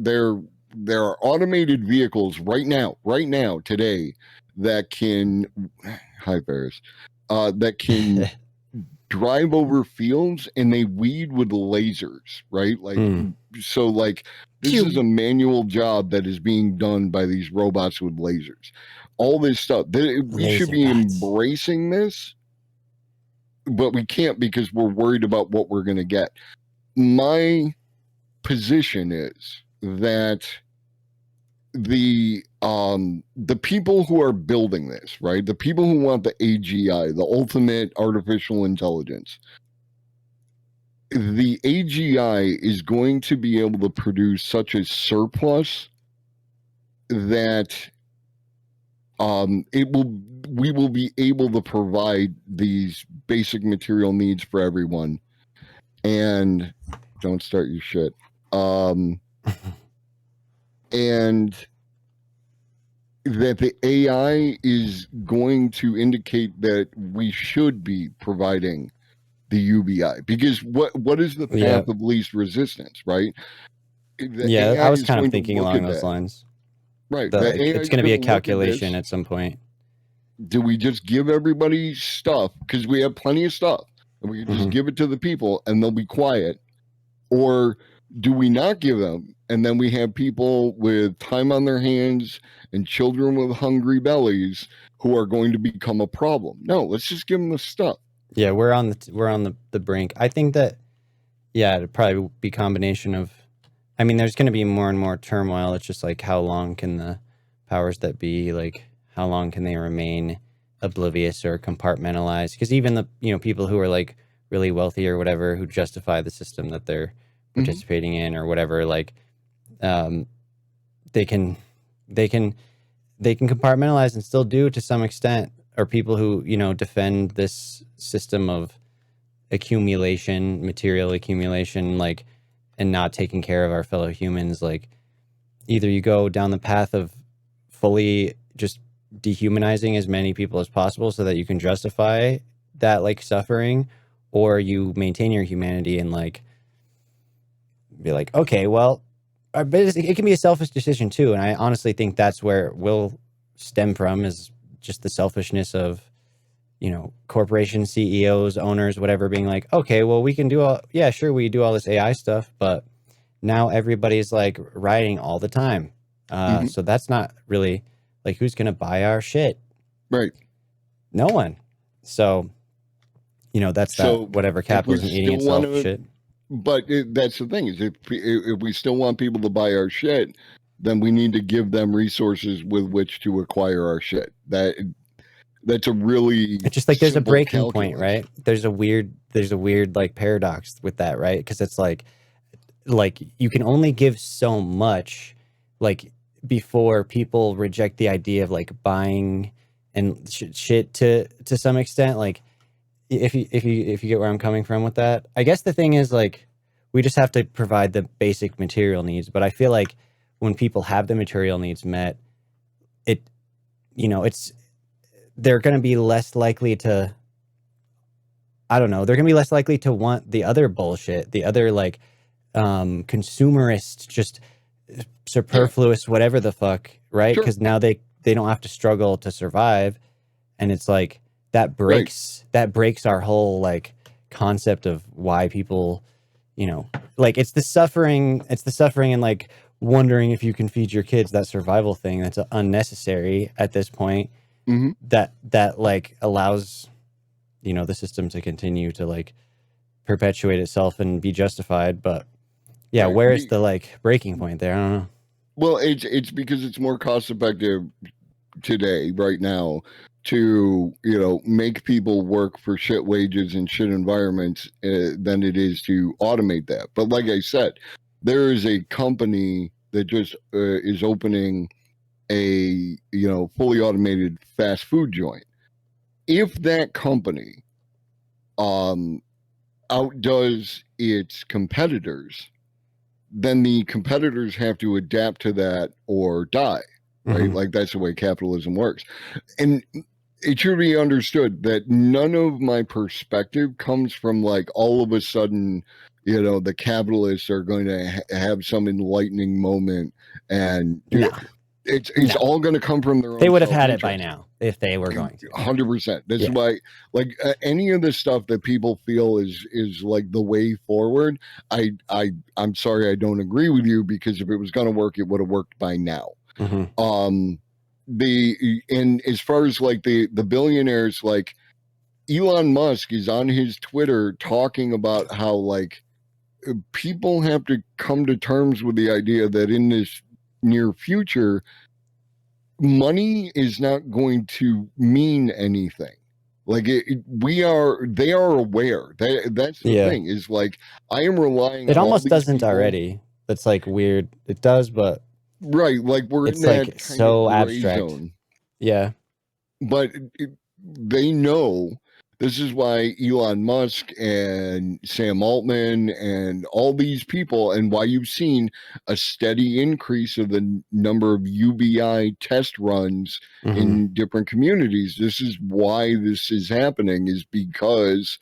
are automated vehicles right now, today, that can, hi Ferris, that can drive over fields, and they weed with lasers, right? Like, so like, this is a manual job that is being done by these robots with lasers. All this stuff. We should be embracing this, but we can't because we're worried about what we're going to get. My position is that the people who are building this, right, the people who want the AGI, the ultimate artificial intelligence, the AGI is going to be able to produce such a surplus that we will be able to provide these basic material needs for everyone. And don't start your shit. And that the AI is going to indicate that we should be providing the UBI, because what is the path of least resistance, right? I was kind of thinking along those lines. Right. It's going to be a calculation at some point. Do we just give everybody stuff? Because we have plenty of stuff. And we can just give it to the people and they'll be quiet. Or do we not give them? And then we have people with time on their hands and children with hungry bellies who are going to become a problem. No, let's just give them the stuff. Yeah, we're on the brink. I think that, yeah, it'd probably be a combination of, I mean, there's going to be more and more turmoil. It's just like, how long can the powers that be, like, how long can they remain oblivious or compartmentalized? Because even the, people who are like really wealthy or whatever, who justify the system that they're participating in or whatever, like, they can compartmentalize and still do to some extent. Or people who, defend this system of accumulation, material accumulation, like, and not taking care of our fellow humans. Like, either you go down the path of fully just dehumanizing as many people as possible so that you can justify that, like, suffering, or you maintain your humanity and, like, be like, okay, well, but it can be a selfish decision too. And I honestly think that's where it will stem from, is just the selfishness of, corporation CEOs, owners, whatever, being like, okay, well, we can do we do all this AI stuff, but now everybody's like rioting all the time. So that's not really, like, who's going to buy our shit? Right. No one. So, that's that whatever capitalism eating itself shit. But that's the thing, is if we still want people to buy our shit, then we need to give them resources with which to acquire our shit. That's a really, it's just like there's a breaking calculus. point, right? There's a weird like paradox with that, right? Because it's like you can only give so much, like, before people reject the idea of, like, buying and shit to some extent. Like, if you get where I'm coming from with that. I guess the thing is, like, we just have to provide the basic material needs. But I feel like when people have the material needs met, they're going to be less likely to, I don't know, they're going to be less likely to want the other bullshit, the other, like, consumerist, just superfluous, whatever the fuck, right? Because now they don't have to struggle to survive. And it's like, that breaks our whole, like, concept of why people, like, it's the suffering and, like, wondering if you can feed your kids, that survival thing that's unnecessary at this point. That like allows, the system to continue to, like, perpetuate itself and be justified. But yeah, where is the, like, breaking point there? I don't know. Well, it's because it's more cost effective today, right now, to make people work for shit wages and shit environments than it is to automate that. But like I said, there is a company that just is opening a fully automated fast food joint. If that company outdoes its competitors, then the competitors have to adapt to that or die, right? Like, that's the way capitalism works. And it should be understood that none of my perspective comes from, like, all of a sudden, the capitalists are going to have some enlightening moment, and it's all going to come from their own. They would have had it by now if they were going to. 100%. This is why, like, any of the stuff that people feel is like the way forward, I'm sorry, I don't agree with you, because if it was going to work, it would have worked by now. And as far as, like, the billionaires, like, Elon Musk is on his Twitter talking about how, like, people have to come to terms with the idea that in this near future, money is not going to mean anything. Like, they are aware. That's the thing, is, like, I am relying. It almost doesn't already. That's, like, weird. It does, but right, like, we're it's, in that like, so abstract zone. Yeah, but they know. This is why Elon Musk and Sam Altman and all these people, and why you've seen a steady increase of the number of UBI test runs in different communities. This is why this is happening, is because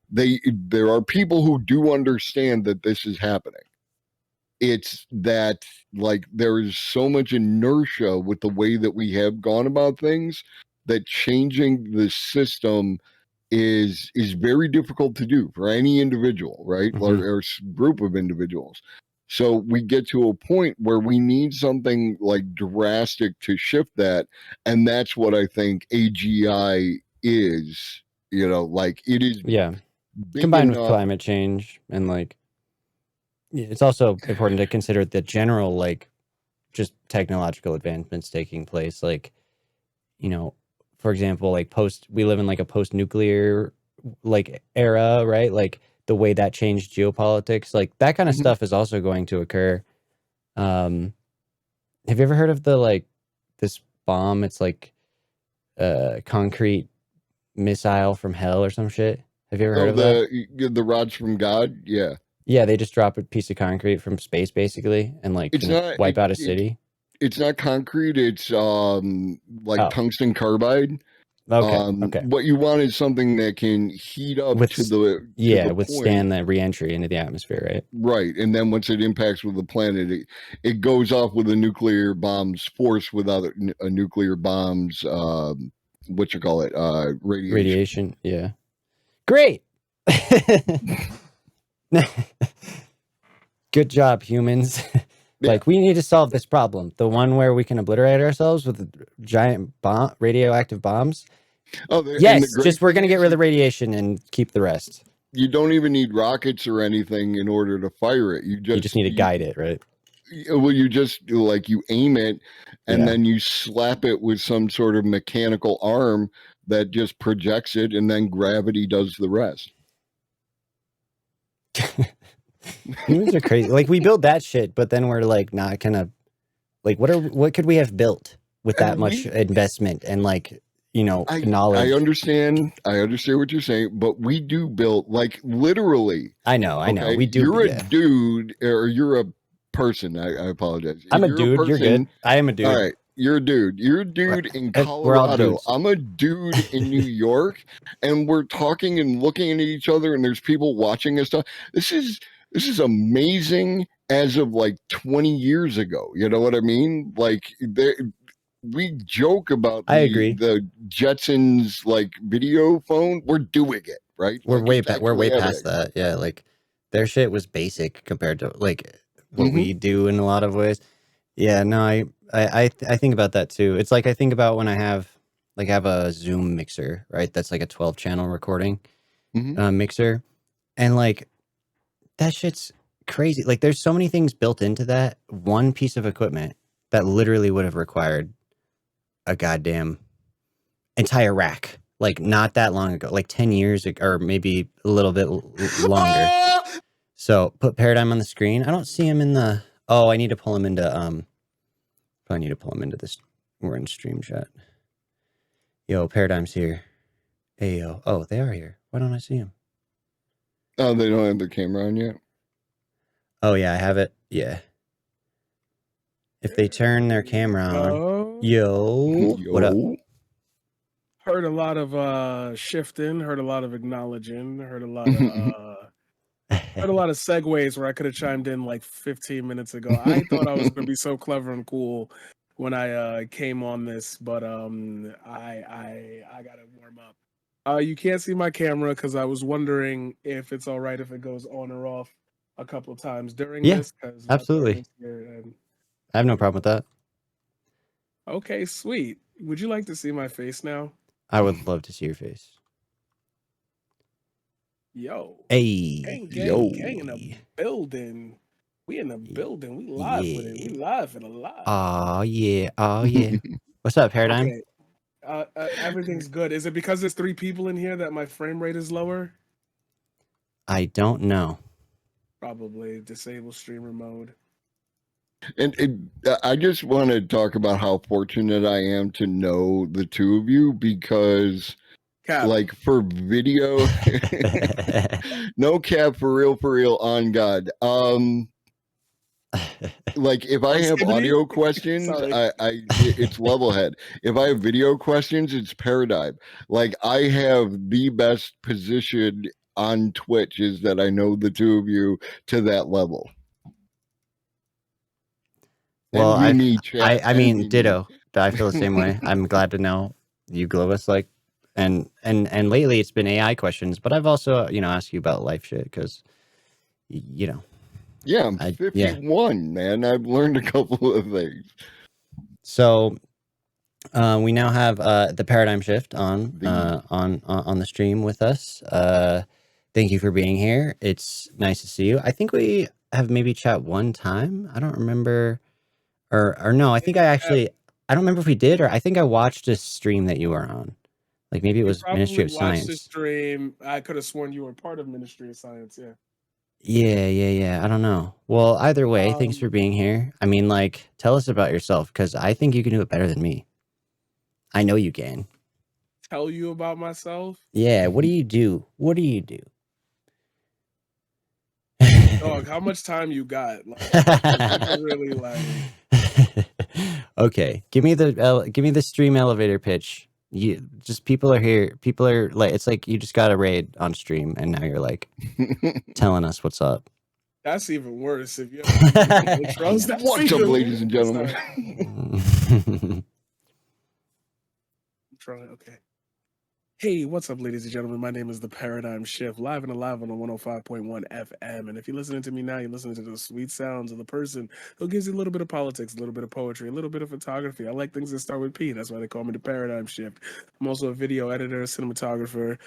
there are people who do understand that this is happening. It's that, like, there is so much inertia with the way that we have gone about things, that changing the system is very difficult to do for any individual, right? Mhm. Or group of individuals. So we get to a point where we need something like drastic to shift that, and that's what I think AGI is. You know, like it is Yeah. big Combined with enough. climate change and like it's also important to consider the general like just technological advancements taking place. Like, you know, for example, like we live in like a post-nuclear like era, right? Like the way that changed geopolitics, like that kind of Mhm. stuff is also going to occur. Um, have you ever heard of the like this bomb? It's like a concrete missile from hell or some shit. Have you ever heard Oh, of that? the rods from God, yeah. Yeah, they just drop a piece of concrete from space basically and like It's can not wipe out a city. it's not concrete. It's like Oh, tungsten carbide. okay, okay. What you want is something that can heat up With to yeah, the point, withstand the reentry into the atmosphere, right? right? And then once it impacts with the planet, it goes off with a nuclear bomb's force without a nuclear bomb's what you call it, radiation. Radiation, yeah. Great. Good job, humans. Yeah. Like we need to solve this problem. The one where we can obliterate ourselves with giant radioactive bombs. Oh, and the Yes, great just we're thing gonna get is rid of the radiation and keep the rest. you don't even need rockets or anything in order to fire it. You just need to guide it, right? Well, you just like you aim it and Yeah. then you slap it with some sort of mechanical arm that just projects it, and then gravity does the rest. Humans are crazy. Like we build that shit, but then we're like not gonna like what could we have built with that And much investment and like, you know, I knowledge? understand what you're saying, but we do build like literally. I know, Okay, we do. you're a Yeah. dude or you're a person. I apologize. I'm a You're dude. You're good. I am a dude. All right, you're a dude. You're a dude in We're all Colorado. dudes. I'm a dude in New York, and we're talking and looking at each other, and there's people watching us. This is amazing. As of like 20 years ago, you know what I mean? Like we joke about I agree. the Jetsons like video phone. We're doing it, right? We're Like, way past that. Yeah, like their shit was basic compared to like what Mhm. we do in a lot of ways. Yeah, no, I think about that too. It's like I think about when I have a Zoom mixer, right? That's like a 12 channel recording Mhm. mixer, and like that shit's crazy. Like there's so many things built into that one piece of equipment that literally would have required a goddamn entire rack. Like not that long ago, like 10 years ago, or maybe a little bit longer. So put Paradigm on the screen. I don't see him in the. Oh, I need to pull him into. Probably need to pull him into this. We're in stream chat. Yo, Paradigm's here. Hey yo. Oh, they are here. Why don't I see him? Oh, they don't have their camera on yet. Oh yeah, I have it. Yeah. If they turn their camera on. Yo. What up? Heard a lot of shifting, heard a lot of acknowledging, heard a lot of segues where I could have chimed in like 15 minutes ago. I thought I was gonna be so clever and cool when I came on this, but I gotta warm up. You can't see my camera because I was wondering if it's all right if it goes on or off a couple times during Yeah, this. Because absolutely. I have no problem with that. Okay, sweet. Would you like to see my face now? I would love to see your face. Yo. Hey. Gang in the building. We in the building. We live with it. We live and alive. Oh yeah. Oh yeah. What's up, Paradigm? Okay. Everything's good. Is it because there's 3 people in here that my frame rate is lower? I don't know. Probably disable streamer mode. And I just want to talk about how fortunate I am to know the two of you because, Cap. like, for video, no cap, for real, on God. Like, if I have audio questions, it's LEVLHEAD. If I have video questions, it's Paradigm. Like, I have the best position on Twitch is that I know the two of you to that level. Well, I mean, ditto. I feel the same way. I'm glad to know you, Globus. Like, and lately it's been AI questions, but I've also asked you about life shit because you know Yeah, I'm yeah. 51, man. I've learned a couple of things. So we now have the paradigm shift on The- on the stream with us. Thank you for being here. It's nice to see you. I think we have maybe chat one time. I don't remember, or no. I think I don't remember if we did, or I think I watched a stream that you were on. Like maybe it You was Ministry probably of watched the Science. stream. I could have sworn you were part of Ministry of Science. Yeah. Yeah. I don't know. Well, either way, thanks for Um, being here. I mean, like, tell us about yourself because I think you can do it better than me. I know you can. tell you about myself. Yeah. What do you do? What do you do? Dog, how much time you got? Like, I could really like. Okay, give me the stream elevator pitch. You just People are here. People are like, it's like you just got a raid on stream, and now you're like telling us what's up. That's even worse. If you have to do intros, that's What's up, even ladies and worse. gentlemen? I'm trying. Okay. Hey, what's up, ladies and gentlemen? My name is The Paradigm Shift, live and alive on the 105.1 FM. And if you're listening to me now, you're listening to the sweet sounds of the person who gives you a little bit of politics, a little bit of poetry, a little bit of photography. I like things that start with P. That's why they call me The Paradigm Shift. I'm also a video editor, cinematographer,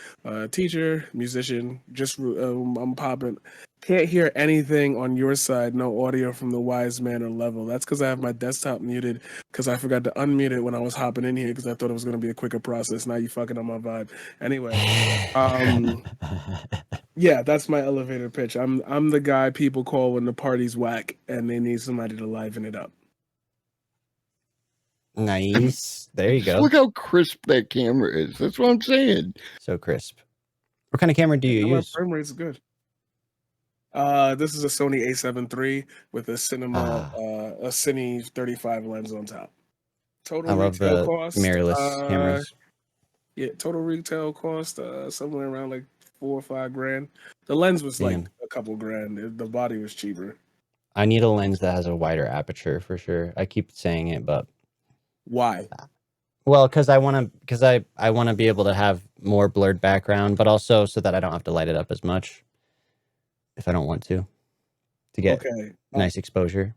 teacher, musician. I'm popping. Can't hear anything on your side, no audio from the wise man or level. That's because I have my desktop muted because I forgot to unmute it when I was hopping in here because I thought it was going to be a quicker process. Now you fucking on my vibe. Anyway, yeah, that's my elevator pitch. I'm the guy people call when the party's whack and they need somebody to liven it up. Nice. There you Just go. look how crisp that camera is. That's what I'm saying. So crisp. What kind of camera do you My use? frame rate's good. This is a Sony A7 III with a a Cine 35 lens on top. Total I love retail the cost. mirrorless cameras. Yeah, total retail cost somewhere around like $4 or $5 grand. The lens was like Damn. a couple grand. The body was cheaper. I need a lens that has a wider aperture for sure. I keep saying it, but Why? well, because I want to be able to have more blurred background, but also so that I don't have to light it up as much if I don't want to get Okay. nice exposure.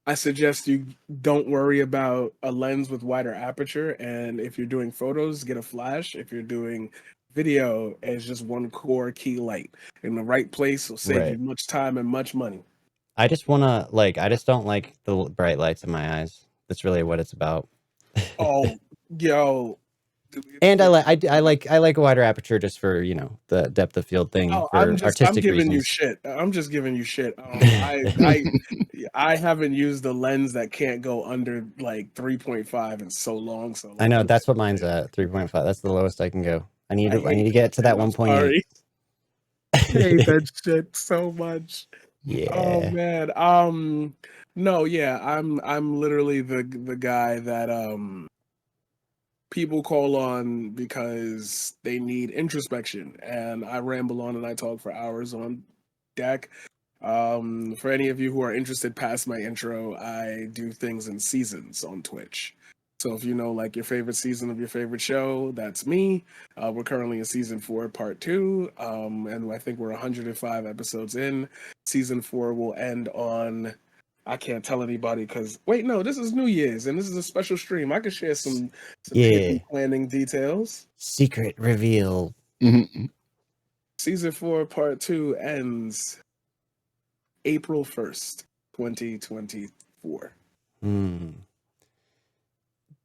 I suggest you don't worry about a lens with wider aperture, and if you're doing photos, get a flash. If you're doing video, it's just one core key light in the right place will save you Right. much time and much money. I just don't like the bright lights in my eyes. That's really what it's about. Oh, yo. And I like a wider aperture just for, the depth of field thing Oh, for I'm artistic giving you reasons. shit. I'm just giving you shit. I haven't used a lens that can't go under like 3.5 in so long. So I like, know I'm that's what mine's at, 3.5. That's the lowest I can go. I need I to hate get to that shit. I'm 1.8. sorry. I hate that shit so much. Oh Yeah. man. No, yeah, I'm literally the guy that people call on because they need introspection, and I ramble on and I talk for hours on deck. For any of you who are interested past my intro, I do things in seasons on Twitch. So if you know like your favorite season of your favorite show, that's me. We're currently in season 4, part 2, and I think we're 105 episodes in. Season 4 will end on. I can't tell anybody because wait, no, this is New Year's and this is a special stream. I can share some Yeah. hidden planning details. Secret reveal. Mhm. Season 4, part 2 ends April 1st, 2024.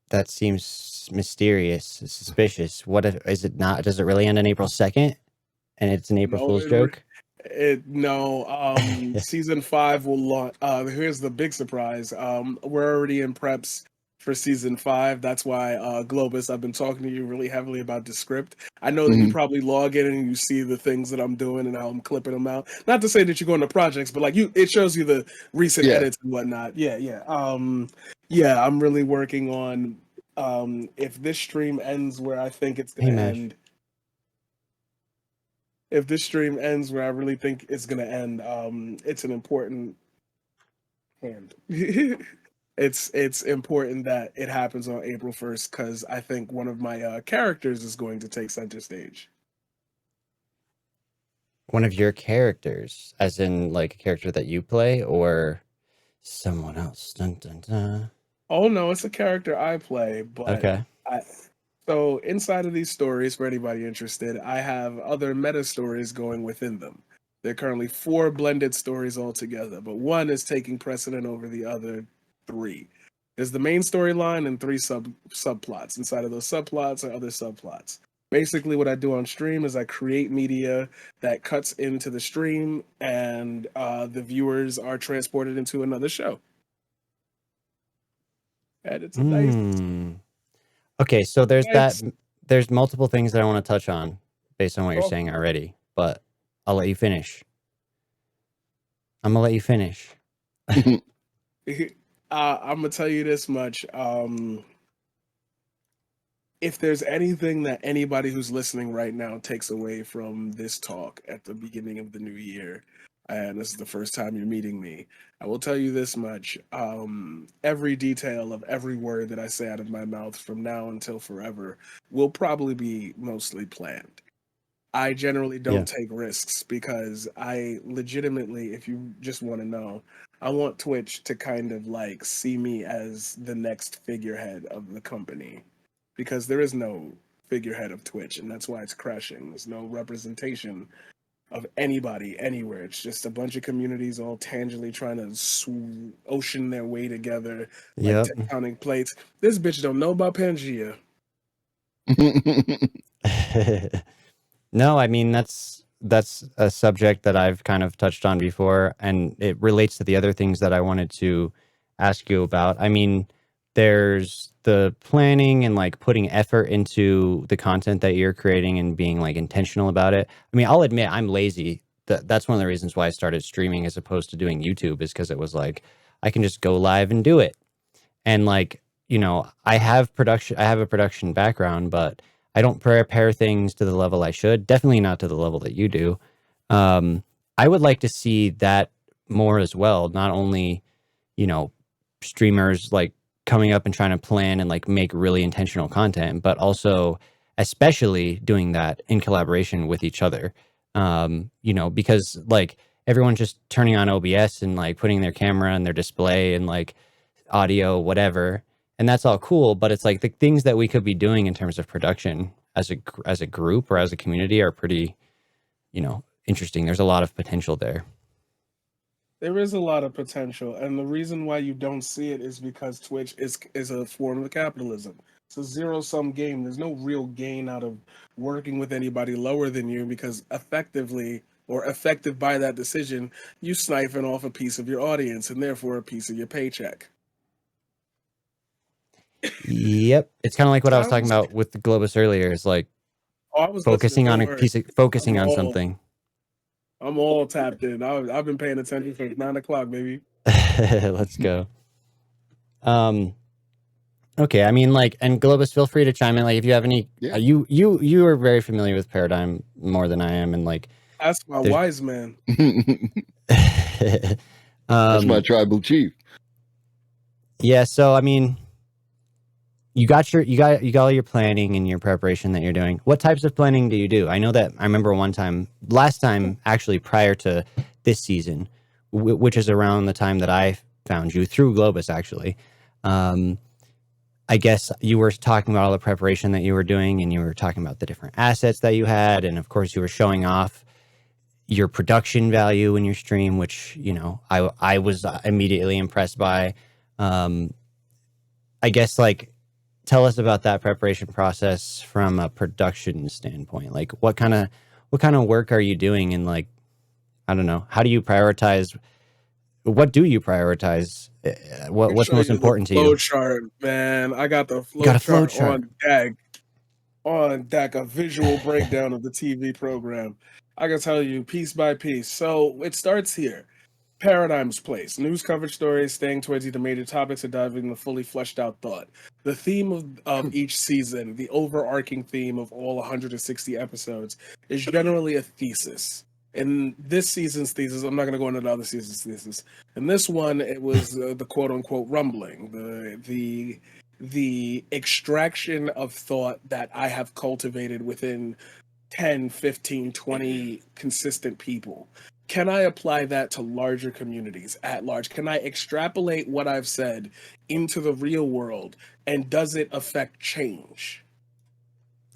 That seems mysterious, suspicious. What if, is it not? Does it really end on April 2nd? And it's an April No, Fool's joke? season 5 will launch. Here's the big surprise. We're already in preps for season 5. That's why Globus, I've been talking to you really heavily about the script. I know that you probably log in and you see the things that I'm doing and how I'm clipping them out. Not to say that you're going to projects, but like it shows you the recent edits and whatnot. Yeah. Yeah, I'm really working on if this stream ends where I think it's gonna end. If this stream ends where I really think it's gonna end, it's an important hand. it's important that it happens on April 1st because I think one of my characters is going to take center stage. One of your characters, as in like a character that you play, or someone else? Dun, dun, dun. Oh no, it's a character I play, but Okay. so inside of these stories, for anybody interested, I have other meta stories going within them. There are currently 4 blended stories altogether, but one is taking precedent over the other 3. There's the main storyline and 3 subplots. Inside of those subplots are other subplots. Basically, what I do on stream is I create media that cuts into the stream, and the viewers are transported into another show. And it's a nice. Okay, so there's Nice. there's multiple things that I want to touch on based on what you're Oh. saying already, but I'll let you finish. I'm gonna let you finish. I'm gonna tell you this much. If there's anything that anybody who's listening right now takes away from this talk at the beginning of the new year, and this is the first time you're meeting me, I will tell you this much. Every detail of every word that I say out of my mouth from now until forever will probably be mostly planned. I generally don't take risks because I legitimately, if you just want to know, I want Twitch to kind of like see me as the next figurehead of the company because there is no figurehead of Twitch, and that's why it's crashing. There's no representation of anybody anywhere. It's just a bunch of communities all tangibly trying to ocean their way together like tectonic plates. This bitch don't know about Pangea. No, I mean that's a subject that I've kind of touched on before, and it relates to the other things that I wanted to ask you about. I mean, there's the planning and like putting effort into the content that you're creating and being like intentional about it. I mean, I'll admit I'm lazy. That's one of the reasons why I started streaming as opposed to doing YouTube, is because it was like I can just go live and do it. And like, I have a production background, but I don't prepare things to the level I should. Definitely not to the level that you do. I would like to see that more as well. Not only, streamers like coming up and trying to plan and like make really intentional content, but also especially doing that in collaboration with each other. Because like everyone's just turning on OBS and like putting their camera and their display and like audio, whatever. And that's all cool, but it's like the things that we could be doing in terms of production as a group or as a community are pretty, interesting. There's a lot of potential there. There is a lot of potential, and the reason why you don't see it is because Twitch is a form of capitalism. It's a zero-sum game. There's no real gain out of working with anybody lower than you because effectively or effective by that decision, you siphon off a piece of your audience and therefore a piece of your paycheck. Yep. It's kind of like what I was talking about with the Globus earlier. It's like focusing on focusing on something. I'm all tapped in. I've been paying attention since 9 o'clock, baby. Let's go. Okay. I mean, like, and Globus, feel free to chime in. Like, if you have any, you are very familiar with Paradigm more than I am, and like, that's my wise man. That's my tribal chief. Yeah. So, I mean, you got all your planning and your preparation that you're doing. What types of planning do you do? I know that I remember last time actually prior to this season, which is around the time that I found you through Globus actually. I guess you were talking about all the preparation that you were doing, and you were talking about the different assets that you had, and of course you were showing off your production value in your stream, which I was immediately impressed by. I guess like, tell us about that preparation process from a production standpoint. Like what kind of work are you doing? And like, I don't know, how do you prioritize? What do you prioritize? What's most important to you? Flow chart, man. I got the flow chart on deck. On deck, a visual breakdown of the TV program. I can tell you piece by piece. So it starts here. Paradigm's place. News coverage stories, staying towards the major topics, and diving into fully fleshed out thought. The theme of each season, the overarching theme of all 160 episodes, is generally a thesis. In this season's thesis, I'm not going to go into the other season's thesis. In this one, it was the quote unquote rumbling, the extraction of thought that I have cultivated within 10, 15, 20 consistent people. Can I apply that to larger communities at large? Can I extrapolate what I've said into the real world, and does it affect change?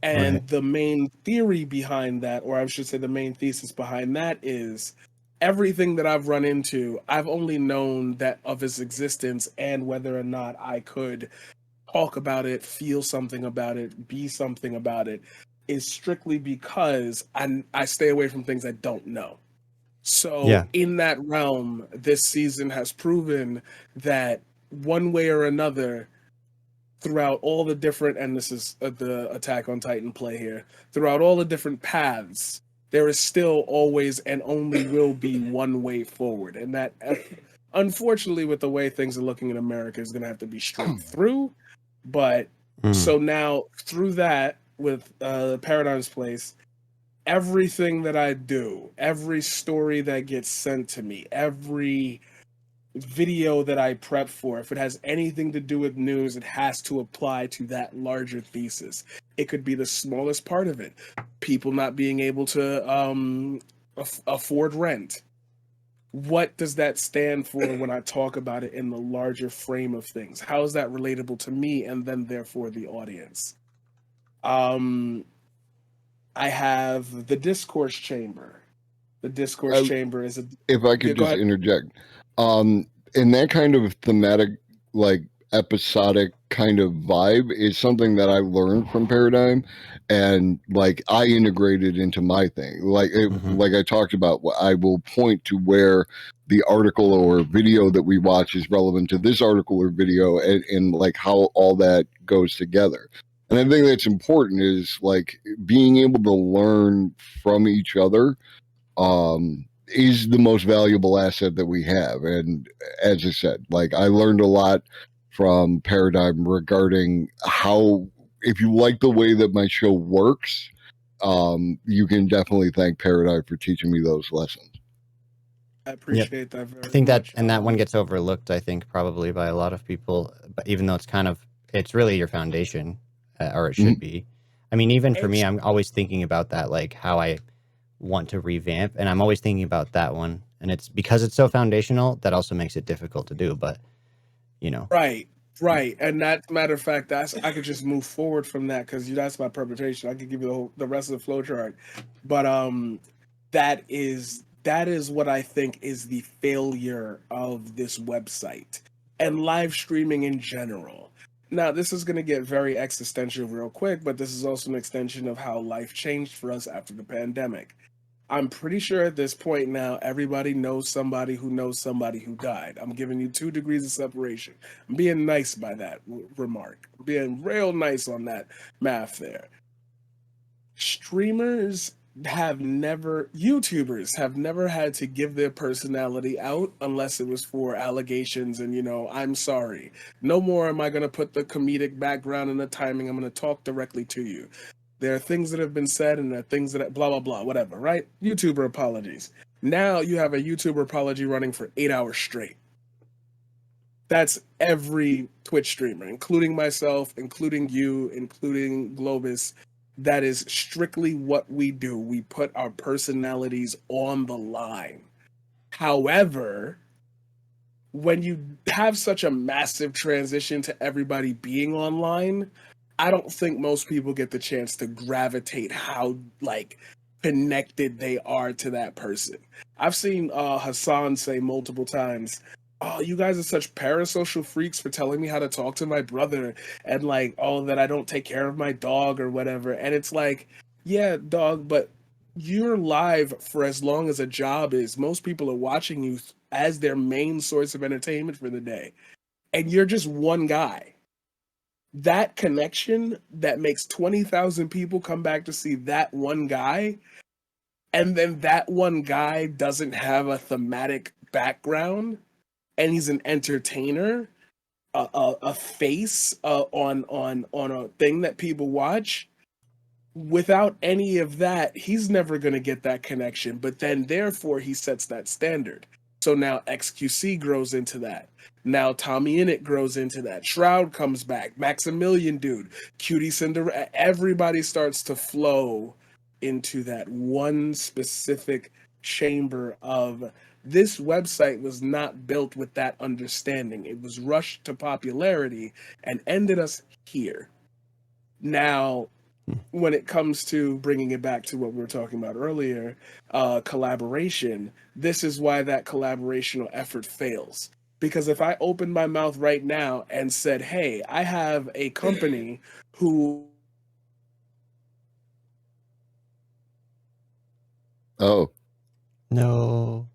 And Right. the main theory behind that, or I should say the main thesis behind that, is everything that I've run into, I've only known that of its existence and whether or not I could talk about it, feel something about it, be something about it, is strictly because I stay away from things I don't know. So Yeah. in that realm, this season has proven that one way or another, throughout all the different, and this is the Attack on Titan play here, throughout all the different paths, there is still always and only will be one way forward. And that, unfortunately, with the way things are looking in America, is going to have to be straight through. But so now, through that, with Paradigm's Place, everything that I do, every story that gets sent to me, every video that I prep for, if it has anything to do with news, it has to apply to that larger thesis. It could be the smallest part of it. People not being able to afford rent. What does that stand for when I talk about it in the larger frame of things? How is that relatable to me and then therefore the audience? I have the discourse chamber. The discourse chamber is a. If I Yeah, could go just ahead. interject, in that kind of thematic, like episodic kind of vibe, is something that I learned from Paradigm, and like I integrated into my thing. Like I talked about, I will point to where the article or video that we watch is relevant to this article or video, and like how all that goes together. And I think that's important, is like being able to learn from each other is the most valuable asset that we have. And as I said, like I learned a lot from Paradigm regarding how, if you like the way that my show works, you can definitely thank Paradigm for teaching me those lessons. I appreciate that very I think that, much. and that one gets overlooked, I think, probably by a lot of people, but even though it's really your foundation, or it should be. I mean, even for me, I'm always thinking about that, like how I want to revamp, and I'm always thinking about that one. And it's because it's so foundational that also makes it difficult to do, but Right, right. And that matter of fact, I could just move forward from that because that's my perpetuation. I could give you the rest of the flow chart, but that is what I think is the failure of this website and live streaming in general. Now, this is going to get very existential real quick, but this is also an extension of how life changed for us after the pandemic. I'm pretty sure at this point now, everybody knows somebody who died. I'm giving you 2 degrees of separation. I'm being nice by that remark. I'm being real nice on that math there. YouTubers have never had to give their personality out unless it was for allegations and, I'm sorry. No more am I going to put the comedic background and the timing. I'm going to talk directly to you. There are things that have been said and there are things that blah, blah, blah, whatever, right? YouTuber apologies. Now you have a YouTuber apology running for 8 hours straight. That's every Twitch streamer, including myself, including you, including Globus. That is strictly what we do. We put our personalities on the line. However, when you have such a massive transition to everybody being online, I don't think most people get the chance to gravitate how connected they are to that person. I've seen Hassan say multiple times, "Oh, you guys are such parasocial freaks for telling me how to talk to my brother and that I don't take care of my dog or whatever." And it's like, yeah, dog, but you're live for as long as a job is. Most people are watching you as their main source of entertainment for the day. And you're just one guy. That connection that makes 20,000 people come back to see that one guy, and then that one guy doesn't have a thematic background, and he's an entertainer, a face on a thing that people watch. without any of that, he's never going to get that connection. But then, therefore, he sets that standard. So now XQC grows into that. Now Tommy Innit grows into that. Shroud comes back. Maximilian dude. Cutie Cinderella. Everybody starts to flow into that one specific chamber of this website was not built with that understanding. It was rushed to popularity and ended us here. Now, when it comes to bringing it back to what we were talking about earlier, collaboration, this is why that collaborational effort fails. Because if I opened my mouth right now and said, hey, I have a company who... Oh. No.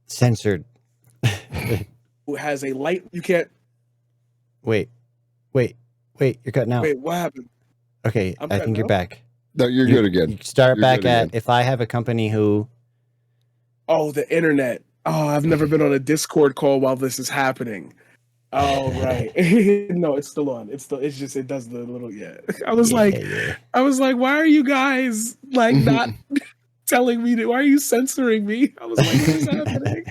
Censored. who has a light... You can't... Wait, you're cutting out. Wait, what happened? Okay, I think you're back. No, you're good again. You start You're back good at, again. if I have a company who... Oh, the internet. Oh, I've never been on a Discord call while this is happening. Oh, right. No, it's still on. It's just, it does the little, yeah. I was like, why are you guys like not telling me why are you censoring me? I was like, what is happening?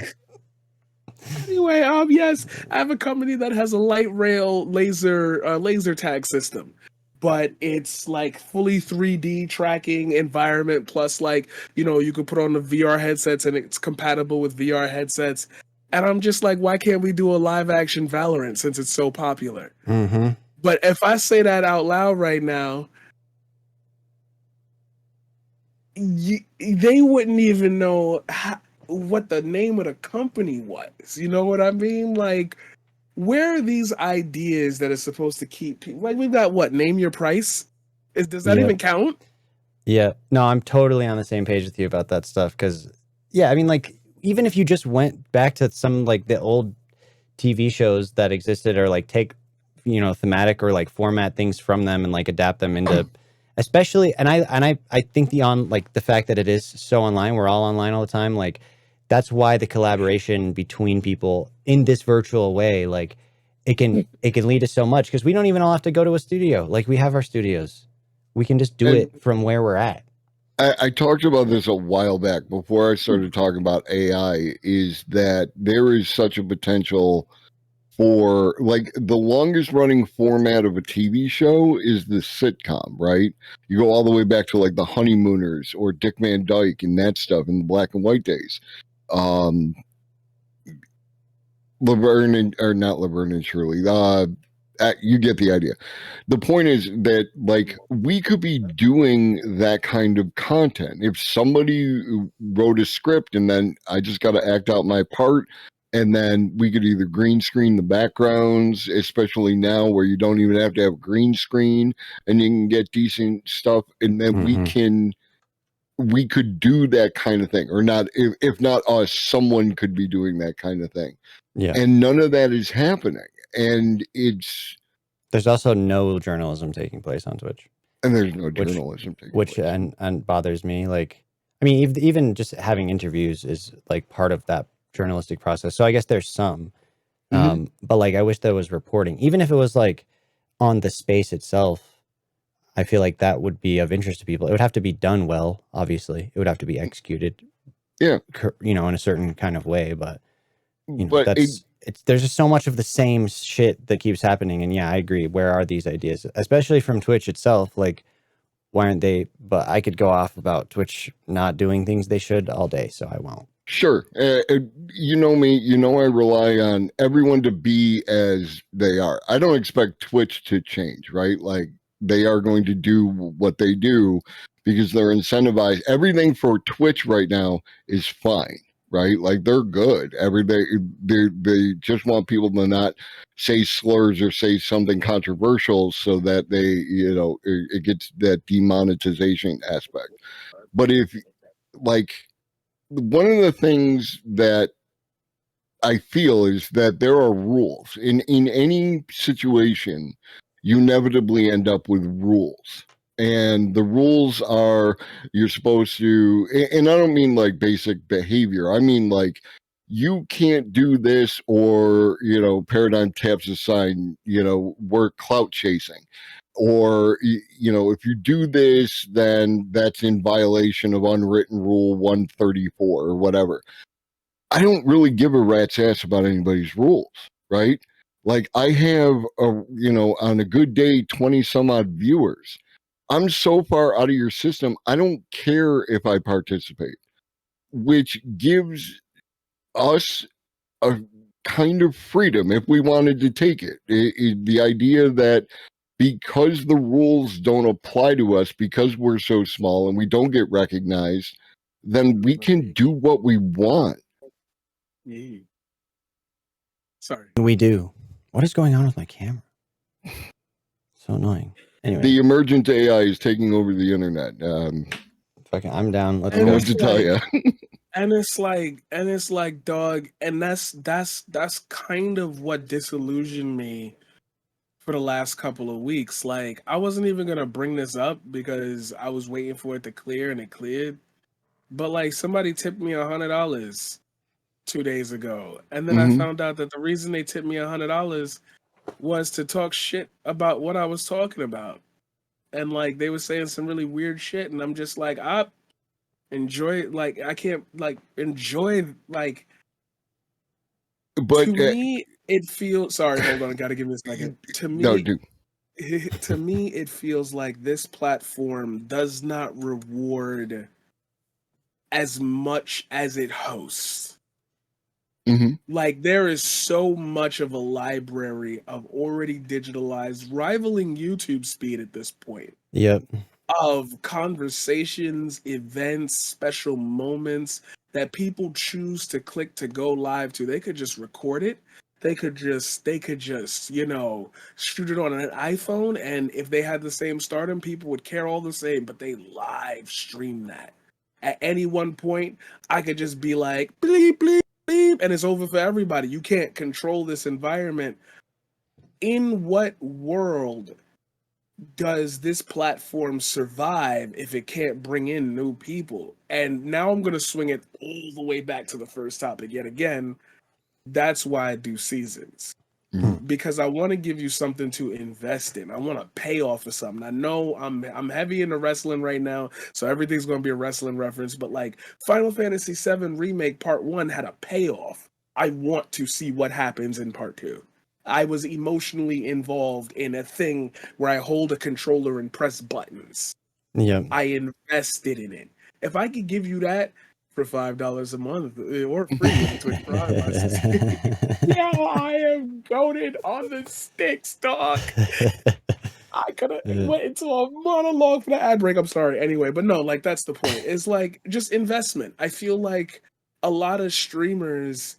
Anyway, yes, I have a company that has a light rail laser tag system, but it's like fully 3D tracking environment. Plus, like, you could put on the VR headsets and it's compatible with VR headsets. And I'm just like, why can't we do a live action Valorant since it's so popular? Mm-hmm. But if I say that out loud right now, they wouldn't even know what the name of the company was. You know what I mean? Like, where are these ideas that are supposed to keep people? Like, we've got what? Name your price? Does that even count? Yeah. No, I'm totally on the same page with you about that stuff. Because, yeah, I mean, like, even if you just went back to some, like, the old TV shows that existed, or, like, take, thematic or, like, format things from them and, like, adapt them into... Especially, and I think the fact that it is so online, we're all online all the time, like, that's why the collaboration between people in this virtual way, like, it can lead to so much, because we don't even all have to go to a studio. Like, we have our studios. We can just do it from where we're at. I talked about this a while back before I started talking about AI, is that there is such a potential for, like, the longest running format of a TV show is the sitcom, right? You go all the way back to, like, the Honeymooners or Dick Van Dyke and that stuff in the black and white days. Laverne and, or not Laverne and Shirley. You get the idea. The point is that, like, we could be doing that kind of content if somebody wrote a script and then I just got to act out my part. And then we could either green screen the backgrounds, especially now where you don't even have to have green screen and you can get decent stuff. And then we could do that kind of thing, or not. If not us, someone could be doing that kind of thing. Yeah. And none of that is happening. And there's also no journalism taking place on Twitch. And there's no journalism taking place. And bothers me. Like, I mean, even just having interviews is, like, part of that journalistic process. So I guess there's some, but, like, I wish there was reporting, even if it was, like, on the space itself. I feel like that would be of interest to people. It would have to be done well, obviously. It would have to be executed, in a certain kind of way. But, there's just so much of the same shit that keeps happening. And yeah, I agree. Where are these ideas, especially from Twitch itself? Like, why aren't they? But I could go off about Twitch not doing things they should all day, so I won't. Sure. You know me, I rely on everyone to be as they are. I don't expect Twitch to change, right? Like, they are going to do what they do because they're incentivized. Everything for Twitch right now is fine, right? Like, they're good. They just want people to not say slurs or say something controversial so that they, it gets that demonetization aspect. But if, like, one of the things that I feel is that there are rules in any situation. You inevitably end up with rules, and the rules are you're supposed to, and I don't mean like basic behavior. I mean, like, you can't do this, or Paradigm taps a sign, we're clout chasing. or if you do this, then that's in violation of unwritten rule 134 or whatever. I don't really give a rat's ass about anybody's rules, right? Like I have on a good day 20 some odd viewers. I'm so far out of your system, I don't care if I participate, which gives us a kind of freedom if we wanted to take it. The idea that because the rules don't apply to us, because we're so small and we don't get recognized, then we can do what we want. Yeah. Sorry. We do. What is going on with my camera? So annoying. Anyway, The emergent AI is taking over the internet. fucking, I'm down. Let's I don't know go. what to tell you. And it's like, dog, and that's kind of what disillusioned me for the last couple of weeks. Like, I wasn't even gonna bring this up because I was waiting for it to clear, and it cleared. But like, somebody tipped me $100 2 days ago, and then I found out that the reason they tipped me $100 was to talk shit about what I was talking about, and like they were saying some really weird shit, and I'm just like, I enjoy it. Like, I can't like enjoy like. But To me, it feels. Sorry, hold on. Got to give me a second. To me, no, dude. to me, it feels like this platform does not reward as much as it hosts. Like, there is so much of a library of already digitalized, rivaling YouTube speed at this point, Yep. of conversations, events, special moments that people choose to click to go live to. They could just record it. They could just, shoot it on an iPhone, and if they had the same stardom, people would care all the same, but they live stream that. At any one point, I could just be like, bleep, bleep, bleep, and it's over for everybody. You can't control this environment. In what world does this platform survive if it can't bring in new people? And now I'm going to swing it all the way back to the first topic yet again. That's why I do seasons, because I want to give you something to invest in. I want to pay off of something. I know I'm heavy into wrestling right now, so everything's going to be a wrestling reference, but like Final Fantasy VII Remake Part 1 had a payoff. I want to see what happens in Part 2. I was emotionally involved in a thing where I hold a controller and press buttons. Yep. I invested in it. If I could give you that for $5 a month or free with Twitch Prime, I am goated on the sticks, dog. I could have went into a monologue for the ad break. I'm sorry. Anyway, but no, like that's the point. It's like just investment. I feel like a lot of streamers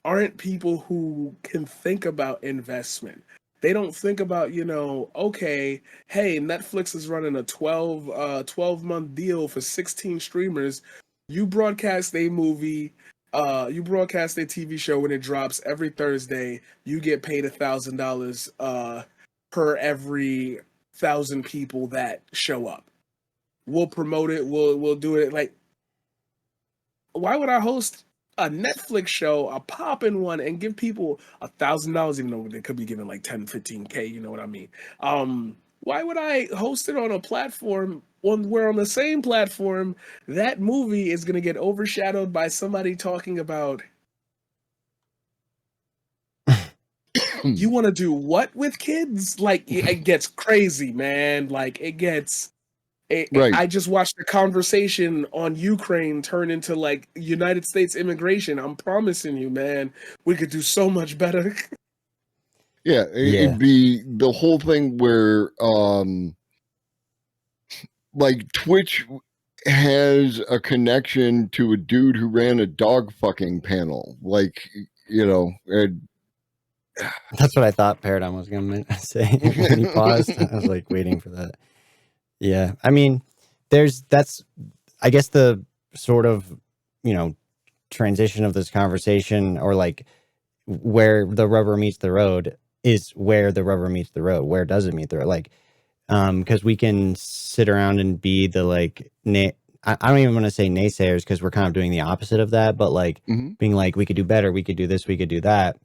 aren't people who can think about investment. They don't think about, okay, hey, Netflix is running a 12-month deal for 16 streamers. You broadcast a movie, you broadcast a TV show when it drops every Thursday. You get paid $1,000 per every 1,000 people that show up. We'll promote it. We'll do it. Like, why would I host a Netflix show, a poppin' one, and give people $1,000, even though they could be giving like 10, 15K, you know what I mean? Why would I host it on a platform where on the same platform, that movie is going to get overshadowed by somebody talking about, you want to do what with kids? Like, it gets crazy, man. Like, it gets... Right. I just watched a conversation on Ukraine turn into like United States immigration. I'm promising you, man, we could do so much better. Yeah, it'd be the whole thing where like Twitch has a connection to a dude who ran a dog fucking panel. Like, That's what I thought Paradigm was going to say when he paused. I was like waiting for that. Yeah. I mean, that's, I guess, the sort of, transition of this conversation, or like where the rubber meets the road is where the rubber meets the road. Where does it meet the road? Like, because we can sit around and be the like, I don't even want to say naysayers, because we're kind of doing the opposite of that, but like being like, we could do better, we could do this, we could do that.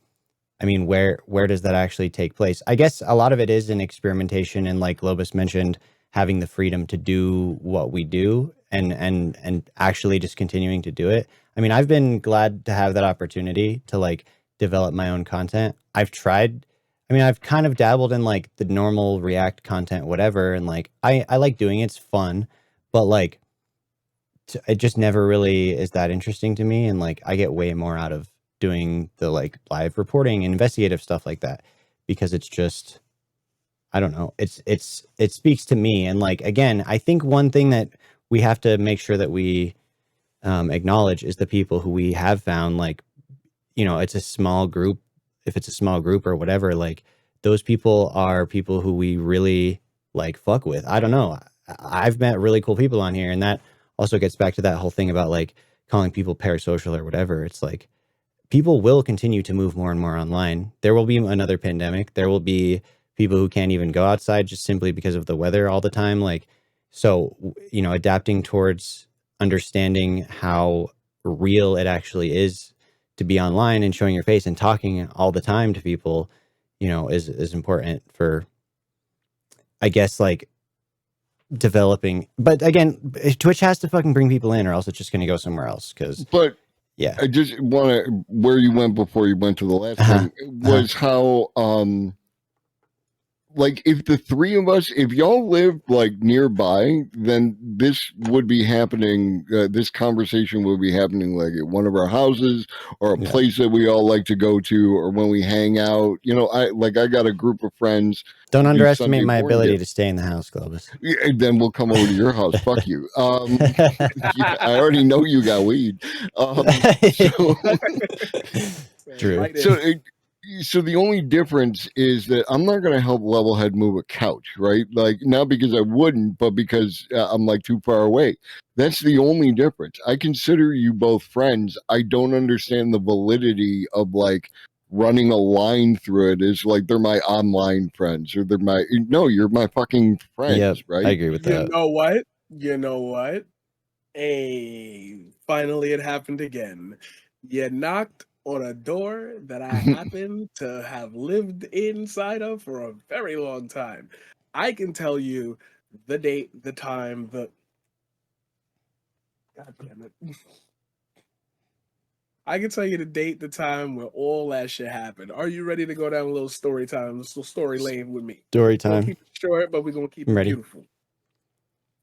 I mean, where does that actually take place? I guess a lot of it is in experimentation, and like Globus mentioned, having the freedom to do what we do and actually just continuing to do it. I mean, I've been glad to have that opportunity to like develop my own content. I've tried. I mean, I've kind of dabbled in like the normal React content, whatever, and like I like doing it. It's fun, but like it just never really is that interesting to me. And like I get way more out of doing the like live reporting and investigative stuff like that because it's just I don't know. It speaks to me. And like again, I think one thing that we have to make sure that we acknowledge is the people who we have found. Like it's a small group. If it's a small group or whatever, like those people are people who we really like fuck with. I don't know. I've met really cool people on here, and that also gets back to that whole thing about like calling people parasocial or whatever. It's like people will continue to move more and more online. There will be another pandemic. There will be people who can't even go outside just simply because of the weather all the time. Like, so, adapting towards understanding how real it actually is to be online and showing your face and talking all the time to people, is important for, I guess, like developing. But again, Twitch has to fucking bring people in or else it's just going to go somewhere else. But yeah, I just want to, where you went before you went to the last thing was how, like if the three of us, if y'all lived like nearby, then this would be happening. This conversation would be happening like at one of our houses or a place that we all like to go to, or when we hang out. I got a group of friends. Don't underestimate Sunday my morning ability dip. to stay in the house, Globus. And then we'll come over to your house. Fuck you. Yeah, I already know you got weed. True. So the only difference is that I'm not going to help Levelhead move a couch, right? Like, not because I wouldn't, but because I'm like too far away. That's the only difference. I consider you both friends. I don't understand the validity of like running a line through it is like they're my online friends or you're my fucking friends, Yep, right? I agree with that. You know what? Hey, finally it happened again. You knocked on a door that I happen to have lived inside of for a very long time. I can tell you the date, the time, God damn it. I can tell you the date, the time where all that shit happened. Are you ready to go down a little story time, story lane with me? Story We're gonna time. keep it short, but we're gonna keep I'm it ready. beautiful.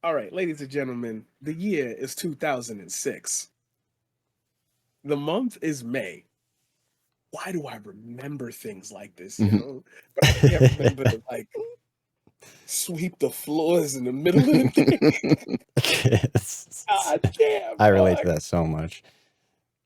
All right, ladies and gentlemen, the year is 2006. The month is May. Why do I remember things like this, But I can't remember to like sweep the floors in the middle of the day. God damn. I relate to dog. that so much.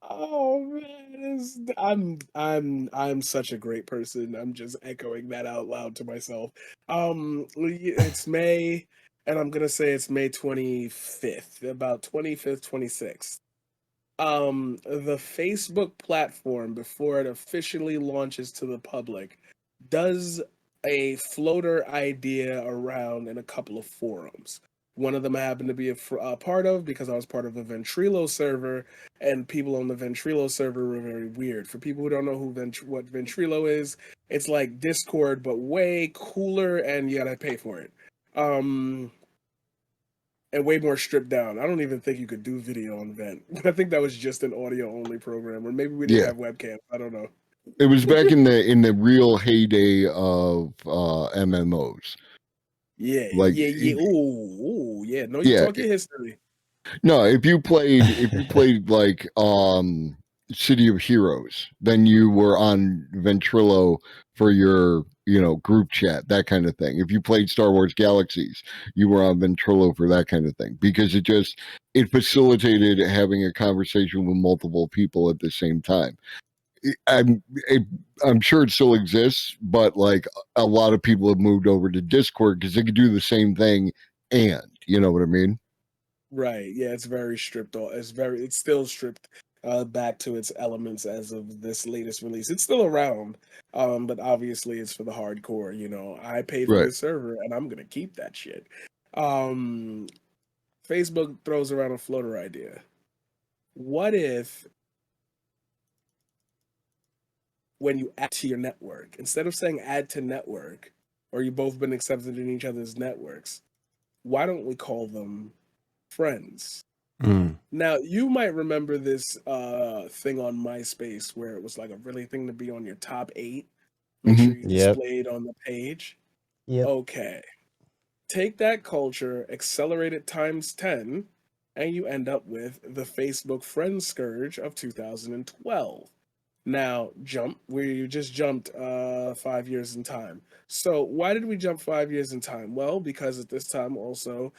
Oh man, I'm such a great person. I'm just echoing that out loud to myself. It's May, and I'm gonna say it's May 25th, about 25th, 26th. The Facebook platform, before it officially launches to the public, does a floater idea around in a couple of forums. One of them I happened to be a part of because I was part of the Ventrilo server, and people on the Ventrilo server were very weird. For people who don't know what Ventrilo is, it's like Discord but way cooler, and you gotta pay for it. And way more stripped down. I don't even think you could do video on Vent. I think that was just an audio only program, or maybe we didn't have webcam. I don't know. It was back in the real heyday of MMOs. Yeah, Like, yeah. Ooh, yeah. No, you yeah. talk your history. No, if you played like City of Heroes, then you were on Ventrilo for your group chat, that kind of thing. If you played Star Wars Galaxies, you were on Ventrilo for that kind of thing, because it facilitated having a conversation with multiple people at the same time. I'm sure it still exists, but like a lot of people have moved over to Discord because they could do the same thing, and you know what I mean. Right. Yeah, it's very stripped off. It's still stripped back to its elements as of this latest release. It's still around. But obviously it's for the hardcore, I paid for Right. this server and I'm gonna keep that shit. Facebook throws around a floater idea. What if when you add to your network. Instead of saying add to network, or you've both been accepted in each other's networks, why don't we call them friends? Mm. Now, you might remember this thing on MySpace where it was like a really thing to be on your top 8. Make sure you Yep. displayed on the page. Yep. Okay. Take that culture, accelerate it times 10, and you end up with the Facebook friend scourge of 2012. Now, we just jumped 5 years in time. So why did we jump 5 years in time? Well, because at this time also,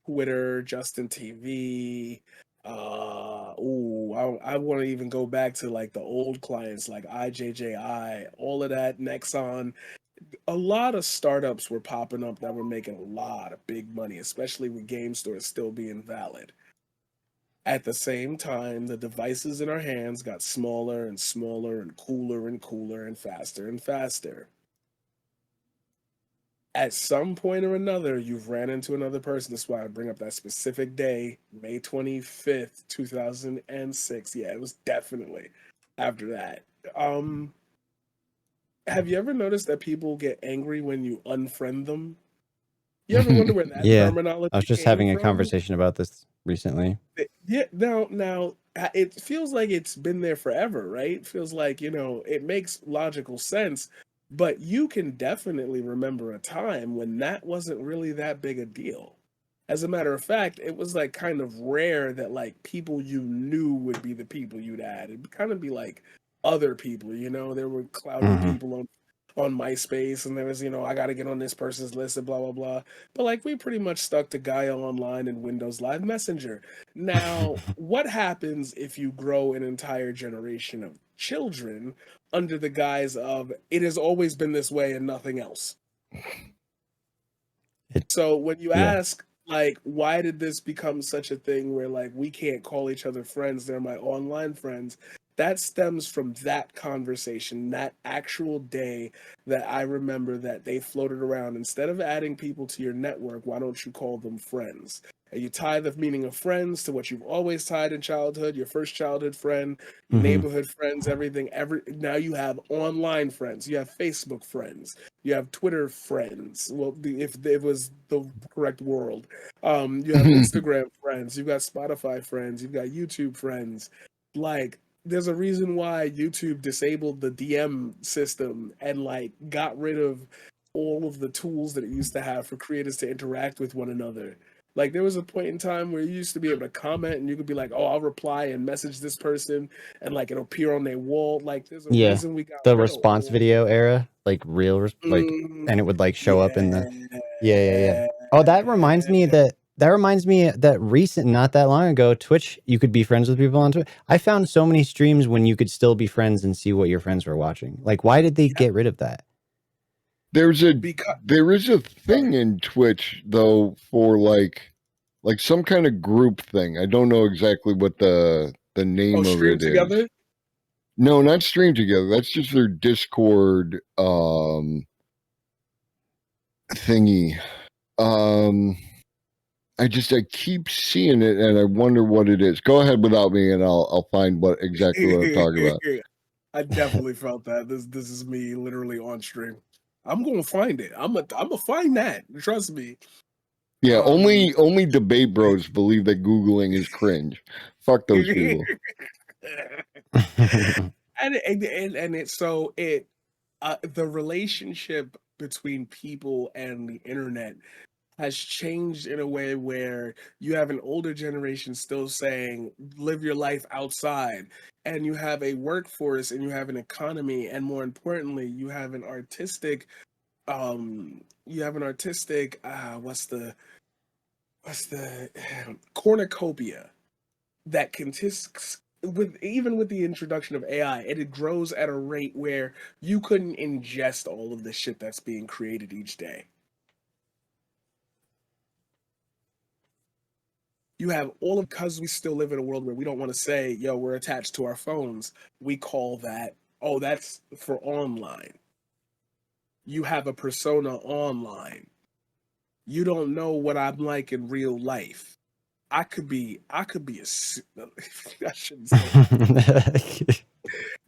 Twitter, Justin TV, I want to even go back to like the old clients like IJJI, all of that, Nexon. A lot of startups were popping up that were making a lot of big money, especially with game stores still being valid. At the same time, the devices in our hands got smaller and smaller and cooler and faster and faster. At some point or another, you've ran into another person. That's why I bring up that specific day, May 25th, 2006. Yeah, it was definitely after that. Have you ever noticed that people get angry when you unfriend them? You ever wonder where that Yeah. terminology I was just came having a from? conversation about this recently. Yeah, now it feels like it's been there forever, right? It feels like, it makes logical sense, but you can definitely remember a time when that wasn't really that big a deal. As a matter of fact, it was like kind of rare that like people you knew would be the people you'd add. It'd kind of be like other people, there were clouded Mhm. people on MySpace, and there was, I got to get on this person's list and blah blah blah. But like we pretty much stuck to Gaia Online and Windows Live Messenger. Now, what happens if you grow an entire generation of children under the guise of it has always been this way and nothing else? So when you Yeah. ask, like, why did this become such a thing where like we can't call each other friends, they're my online friends, that stems from that conversation, that actual day that I remember that they floated around. Instead of adding people to your network, why don't you call them friends? And you tie the meaning of friends to what you've always tied in childhood, your first childhood friend, your Mhm. neighborhood friends, everything. Now you have online friends, you have Facebook friends, you have Twitter friends. Well, if it was the correct world, you have Instagram friends, you've got Spotify friends, you've got YouTube friends. Like, there's a reason why YouTube disabled the DM system and like got rid of all of the tools that it used to have for creators to interact with one another. Like there was a point in time where you used to be able to comment and you could be like, "Oh, I'll reply and message this person," and like it'll appear on their wall. Like there's a Yeah. reason we got The rid of response all. video era, like and it would like show up in the yeah. Oh, that reminds me that recent, not that long ago, Twitch, you could be friends with people on Twitch. I found so many streams when you could still be friends and see what your friends were watching. Like, why did they get rid of that? there is a Because thing in Twitch though for like some kind of group thing. I don't know exactly what the name of stream it is. together. No, not stream together. That's just their Discord thingy. I keep seeing it and I wonder what it is. Go ahead without me and I'll find what exactly what I'm talking about. I definitely felt that. This is me literally on stream. I'm gonna find it. I'm gonna find that. Trust me. Yeah, only debate bros believe that Googling is cringe. Fuck those people. and it's so it the relationship between people and the internet has changed in a way where you have an older generation still saying live your life outside, and you have a workforce and you have an economy, and more importantly you have an artistic what's the cornucopia that consists with the introduction of AI, and it grows at a rate where you couldn't ingest all of the shit that's being created each day. You have all of, because we still live in a world where we don't want to say, yo, we're attached to our phones, we call that, oh, that's for online. You have a persona online. You don't know what I'm like in real life. I could be I shouldn't say that.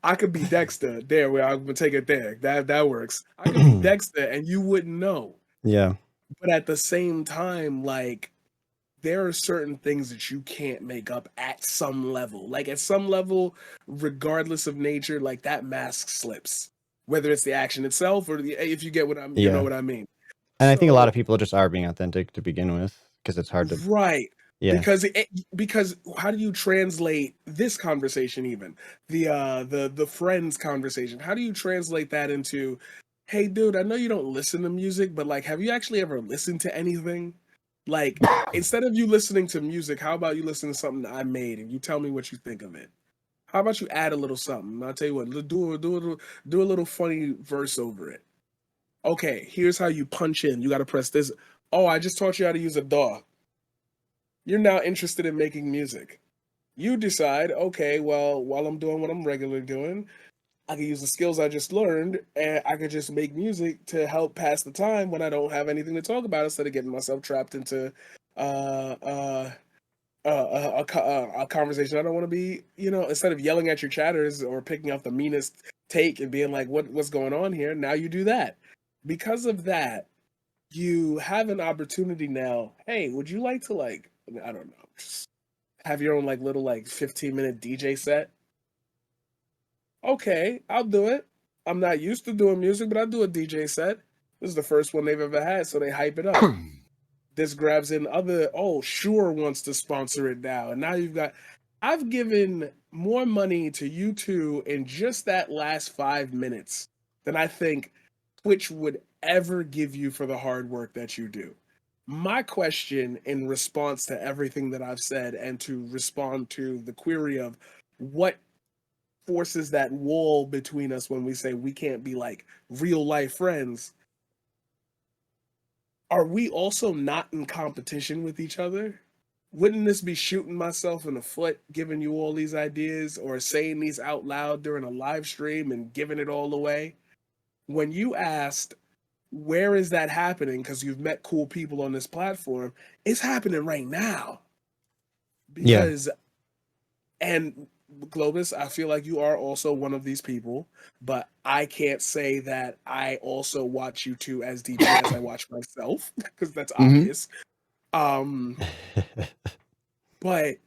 I could be Dexter. There, where I'm gonna take it there. That works. I could be Dexter, and you wouldn't know. Yeah. But at the same time, like, there are certain things that you can't make up at some level. Like, at some level, regardless of nature, like, that mask slips. Whether it's the action itself or if you get what you know what I mean. And I think a lot of So, people just are being authentic to begin with because it's hard to. right. Yeah. Because how do you translate this conversation, even the friends conversation? How do you translate that into, hey, dude, I know you don't listen to music, but like, have you actually ever listened to anything? Like, instead of you listening to music, how about you listen to something that I made and you tell me what you think of it? How about you add a little something? I'll tell you what, do a little funny verse over it. Okay, here's how you punch in. You got to press this. Oh, I just taught you how to use a DAW. You're now interested in making music. You decide, okay, well, while I'm doing what I'm regularly doing, I can use the skills I just learned and I could just make music to help pass the time when I don't have anything to talk about instead of getting myself trapped into uh, uh, a conversation I don't want to be, instead of yelling at your chatters or picking up the meanest take and being like, what's going on here? Now you do that. Because of that, you have an opportunity now. Hey, would you like to, like, I don't know, just have your own like little like 15-minute DJ set? Okay, I'll do it. I'm not used to doing music, but I'll do a DJ set. This is the first one they've ever had, so they hype it up. This grabs in Shure wants to sponsor it now. And now I've given more money to you two in just that last 5 minutes than I think Twitch would ever give you for the hard work that you do. My question in response to everything that I've said and to respond to the query of what forces that wall between us when we say we can't be like real life friends, are we also not in competition with each other? Wouldn't this be shooting myself in the foot, giving you all these ideas or saying these out loud during a live stream and giving it all away? When you asked, where is that happening? Because you've met cool people on this platform. It's happening right now. Because, and Globus, I feel like you are also one of these people, but I can't say that I also watch you two as deeply as I watch myself, because that's obvious. But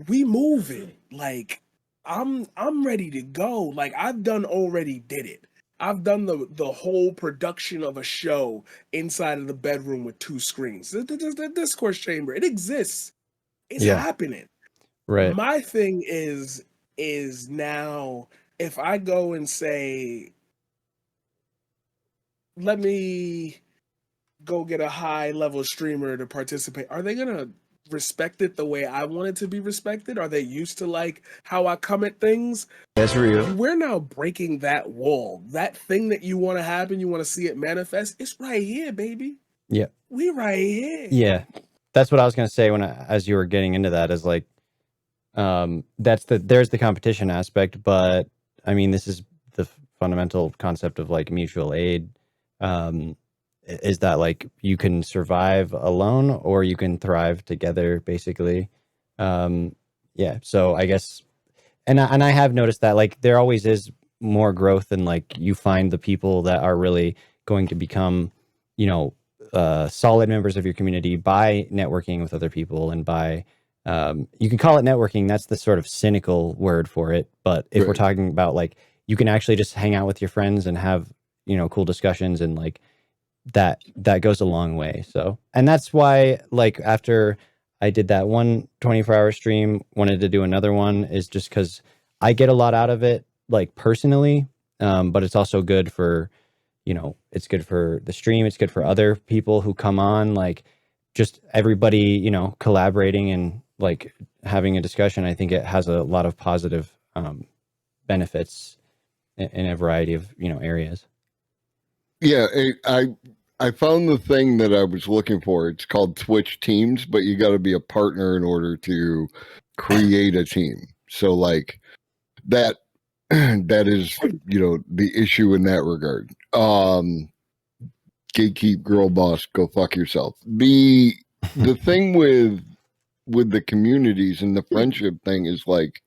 we move it. Like, I'm ready to go. Like, I've did it. I've done the whole production of a show inside of the bedroom with 2 screens. The discourse chamber, it exists. It's happening. Right. My thing is now, if I go and say, let me go get a high level streamer to participate, are they gonna respect it the way I want it to be respected? Are they used to like how I come at things? That's real. We're now breaking that wall. That thing that you want to happen, you want to see it manifest, it's right here, baby. Yeah. We right here. Yeah. That's what I was going to say as you were getting into that, is like, there's the competition aspect, but I mean, this is the fundamental concept of like mutual aid. Is that like you can survive alone or you can thrive together, basically. So I guess, and I have noticed that like there always is more growth, and like you find the people that are really going to become, solid members of your community by networking with other people, and by you can call it networking. That's the sort of cynical word for it. But if we're talking about like, you can actually just hang out with your friends and have, cool discussions, and like that goes a long way. So, and that's why like after I did that one 24-hour stream, wanted to do another one, is just because I get a lot out of it, like personally. But it's also good for, it's good for the stream. It's good for other people who come on, like just everybody, collaborating and like having a discussion. I think it has a lot of positive benefits in a variety of, areas. Yeah, I found the thing that I was looking for. It's called Twitch Teams, but you got to be a partner in order to create a team. So like that is, the issue in that regard. Gatekeep, girl boss, go fuck yourself. The thing with the communities and the friendship thing is like,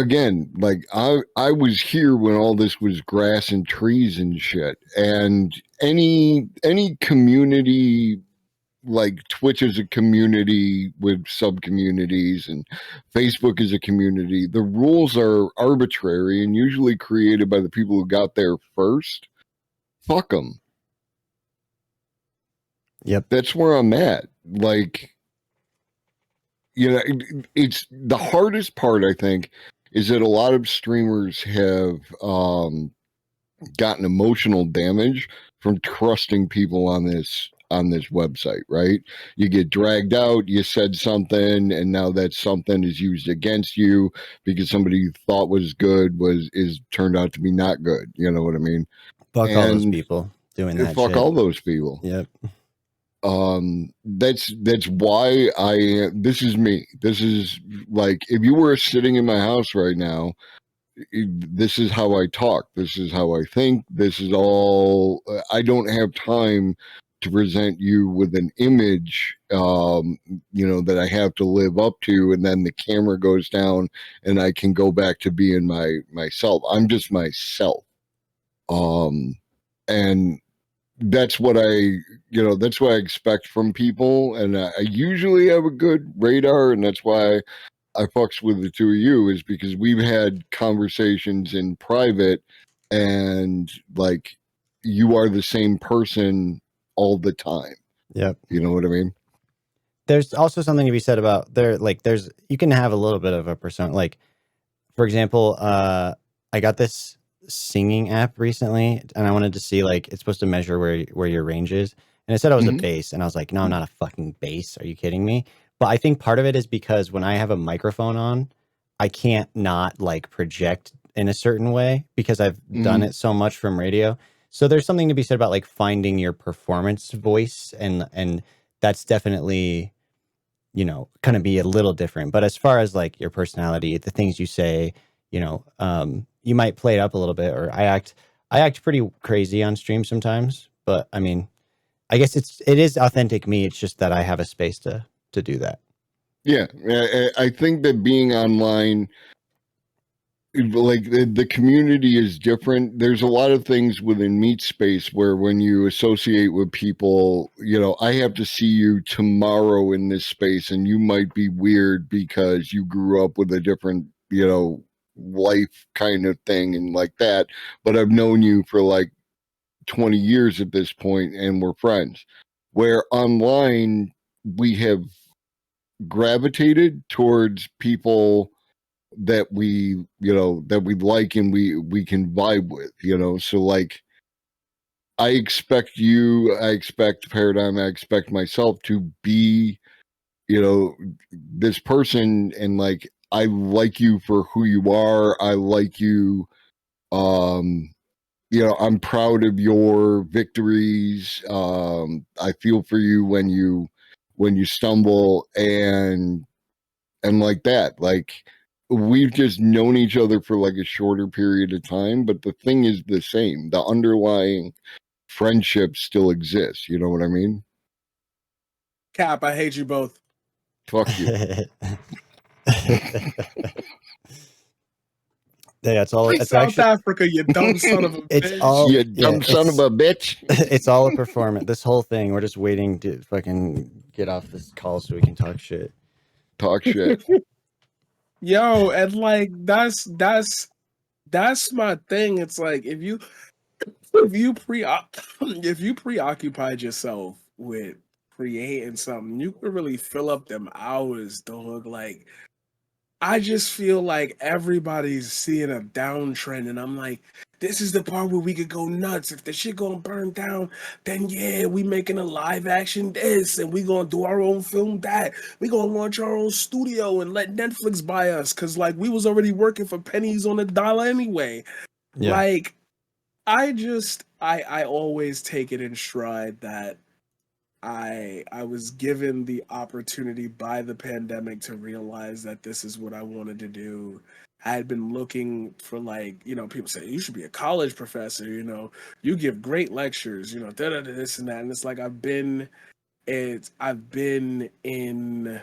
again, like I was here when all this was grass and trees and shit. And any community, like Twitch is a community with sub communities and Facebook is a community. The rules are arbitrary and usually created by the people who got there first. Fuck them. Yep. That's where I'm at. Like, you know, it's the hardest part, I think, is that a lot of streamers have gotten emotional damage from trusting people on this website, right? You get dragged out, you said something, and now that something is used against you because somebody you thought was good is turned out to be not good. You know what I mean? Fuck all those people doing that Fuck shit. all those people. Yep. That's why this is me. This is like, if you were sitting in my house right now, this is how I talk. This is how I think. This is all. I don't have time to present you with an image, that I have to live up to, and then the camera goes down, and I can go back to being myself. I'm just myself, and that's what that's what I expect from people, and I usually have a good radar, and that's why I fucks with the two of you, is because we've had conversations in private, and like, you are the same person all the time. Yep. You know what I mean? There's also something to be said about you can have a little bit of a persona. Like, for example, I got this singing app recently, and I wanted to see, like, it's supposed to measure where your range is, and it said I was a bass, and I was like, no, I'm not a fucking bass. Are you kidding me? But I think part of it is because when I have a microphone on, I can't not like project in a certain way because I've done it so much from radio. So there's something to be said about like finding your performance voice, and that's definitely, kind of be a little different. But as far as like your personality, the things you say, you might play it up a little bit, or I act pretty crazy on stream sometimes, but I mean, I guess it is authentic me. It's just that I have a space to do that. Yeah, I think that being online, like, the community is different. There's a lot of things within Meat Space where when you associate with people, I have to see you tomorrow in this space, and you might be weird because you grew up with a different, life kind of thing and like that. But I've known you for like 20 years at this point, and we're friends. Where online, we have gravitated towards people that we like, and we can vibe with, so like, I expect Paradigm, I expect myself to be this person, and like, I like you for who you are. I like you. I'm proud of your victories. I feel for you when you stumble, and like that. Like, we've just known each other for like a shorter period of time, but the thing is the same. The underlying friendship still exists. You know what I mean? Cap, I hate you both. Fuck you. Yeah, it's all. Free It's South actually Africa, you dumb son of a It's bitch. all. You dumb son of a bitch. It's all a performance. This whole thing, we're just waiting to fucking get off this call so we can talk shit. Talk shit. Yo, and like that's my thing. It's like if you preoccupied yourself with creating something, you could really fill up them hours, dog. Like, I just feel like everybody's seeing a downtrend, and I'm like, this is the part where we could go nuts. If the shit gonna burn down, then yeah, we making a live action this, and we gonna do our own film that. We gonna launch our own studio and let Netflix buy us, cause like we was already working for pennies on the dollar anyway. Yeah. Like, I always take it in stride that I was given the opportunity by the pandemic to realize that this is what I wanted to do. I had been looking for, like, people say you should be a college professor, you give great lectures, this and that. And it's like I've been in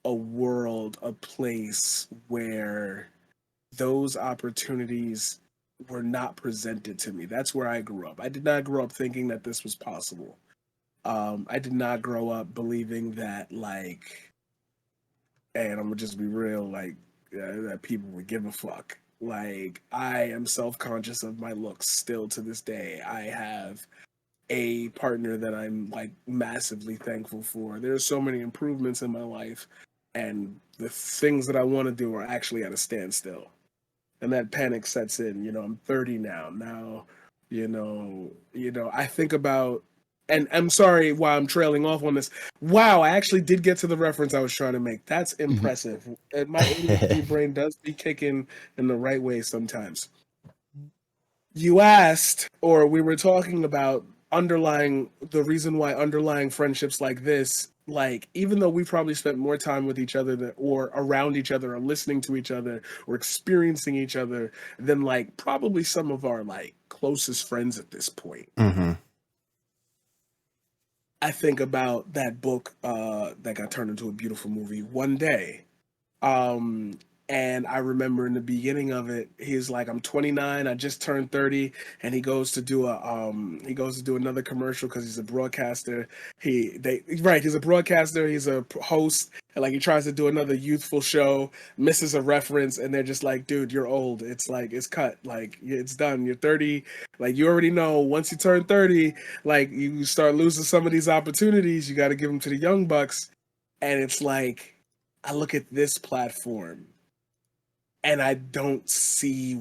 a world, a place where those opportunities were not presented to me. That's where I grew up. I did not grow up thinking that this was possible. I did not grow up believing that, like, and I'm gonna just be real, like, that people would give a fuck. Like, I am self-conscious of my looks still to this day. I have a partner that I'm like massively thankful for. There's so many improvements in my life, and the things that I want to do are actually at a standstill. And that panic sets in. I'm 30 now. Now, I think about, and I'm sorry why I'm trailing off on this. Wow, I actually did get to the reference I was trying to make. That's impressive. And my ADHD brain does be kicking in the right way sometimes. You asked, or we were talking about the reason why underlying friendships like this, like, even though we probably spent more time with each other or around each other or listening to each other or experiencing each other than like probably some of our like closest friends at this point. Mm-hmm. I think about that book that got turned into a beautiful movie, One Day. And I remember in the beginning of it, he's like, I'm 29, I just turned 30, and he goes to do another commercial because he's a broadcaster. He's a broadcaster, he's a host, and like he tries to do another youthful show, misses a reference, and they're just like, dude, you're old. It's like, it's cut, like it's done. You're 30, like you already know. Once you turn 30, like you start losing some of these opportunities. You got to give them to the young bucks, and it's like, I look at this platform and I don't see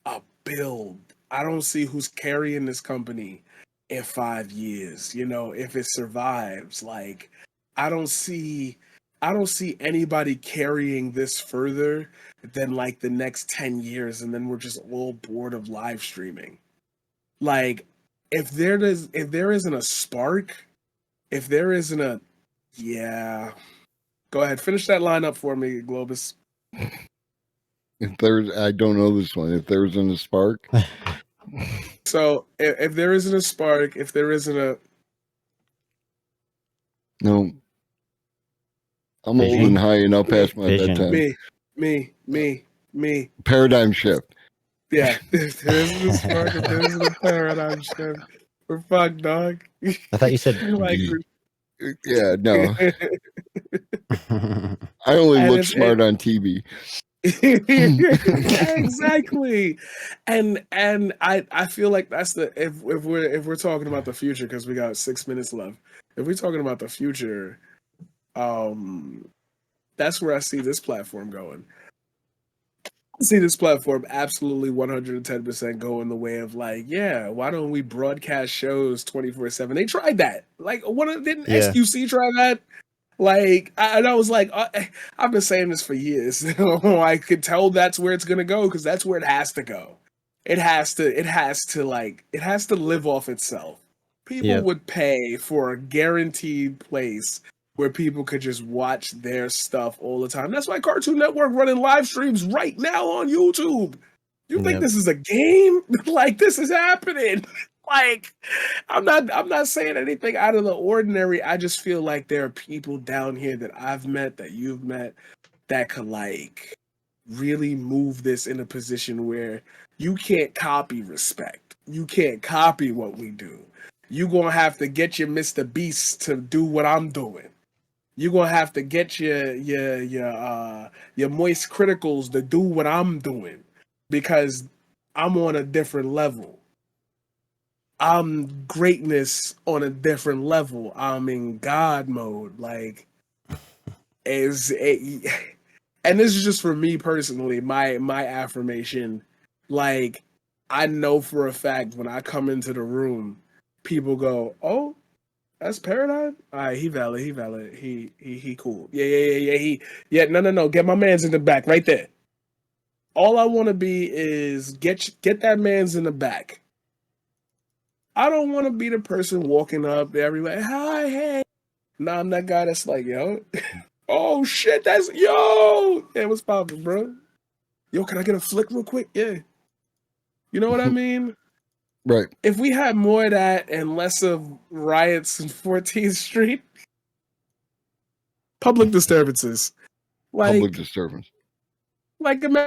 a build. I don't see who's carrying this company in 5 years, if it survives. Like, I don't see anybody carrying this further than like the next 10 years, and then we're just all bored of live streaming. Like, if there isn't a spark, if there isn't a yeah. Go ahead, finish that line up for me, Globus. I don't know this one. If there isn't a spark. So if there isn't a spark, if there isn't a No. I'm Vision. old and high and up past my Vision. bedtime. Me. Paradigm shift. Yeah, if there isn't a spark, if there isn't a paradigm shift, we're fucked, dog. I thought you said like, Yeah, no. I only And look it's- smart on TV. Yeah, exactly. And I feel like that's if we're talking about the future, because we got 6 minutes left. If we're talking about the future, that's where I see this platform going. I see this platform absolutely 110% going the way of like, yeah, why don't we broadcast shows 24/7? They tried that. Like, didn't Yeah. XQC try that? Like, I was like, I've been saying this for years. I could tell that's where it's gonna go, because that's where it has to go. It has to live off itself. People Yep. would pay for a guaranteed place where people could just watch their stuff all the time. That's why Cartoon Network running live streams right now on YouTube. You think Yep. this is a game? Like, this is happening. Like, I'm not saying anything out of the ordinary. I just feel like there are people down here that I've met, that you've met, that could like really move this in a position where you can't copy respect. You can't copy what we do. You're gonna have to get your Mr. Beast to do what I'm doing. You're gonna have to get your moist criticals to do what I'm doing, because I'm on a different level. I'm greatness on a different level. I'm in God mode. Like, and this is just for me personally, my affirmation. Like, I know for a fact when I come into the room, people go, "Oh, that's Paradigm. All right, he valid. He cool. Yeah. No. Get my man's in the back right there. All I want to be is get that man's in the back. I don't want to be the person walking up everywhere. Hi, hey. No, I'm that guy that's like, yo, oh shit, that's yo. Yeah, what's poppin', bro? Yo, can I get a flick real quick? Yeah. You know what I mean? Right. If we had more of that and less of riots in 14th Street, public disturbances. Public disturbance. Like I'm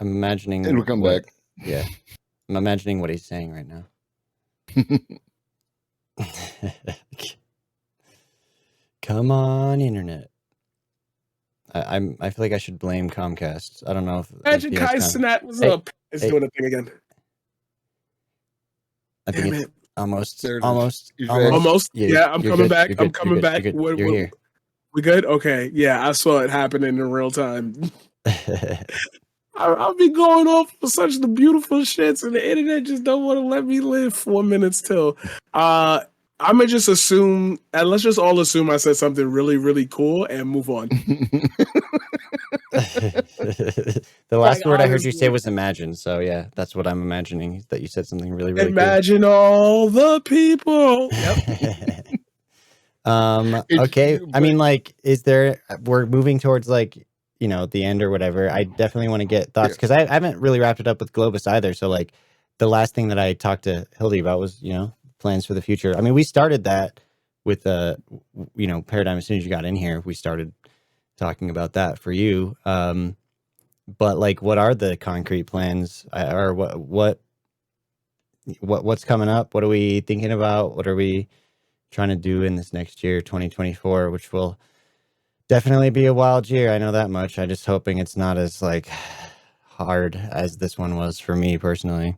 imagining. It'll come back. Yeah, I'm imagining what he's saying right now. Come on, internet. I feel like I should blame Comcast. I don't know if imagine PS Kai Con- Sinat was Hey, up. It's hey. doing a thing again. I think Damn it's it. almost. There it is. Almost. He's back. Almost. Yeah, I'm you're coming good, back. you're I'm good, coming you're back. good, you're good. You're here. We good? Okay. Yeah, I saw it happening in real time. I'll be going off for such the beautiful shits, and the internet just don't want to let me live 4 minutes till. I'm gonna just assume, and let's just all assume I said something really, really cool and move on. The last Like, word I heard you say honestly. was imagine. So yeah, that's what I'm imagining. That you said something really, really Imagine all the people. Yep. cool. Okay. I mean, like, we're moving towards like, the end or whatever. I definitely want to get thoughts because I haven't really wrapped it up with Globus either. So like, the last thing that I talked to Hildy about was, plans for the future. I mean, we started that with Paradigm. As soon as you got in here, we started talking about that for you. But like, what are the concrete plans, or what's coming up? What are we thinking about? What are we trying to do in this next year, 2024, which will definitely be a wild year. I know that much. I'm just hoping it's not as like hard as this one was for me personally.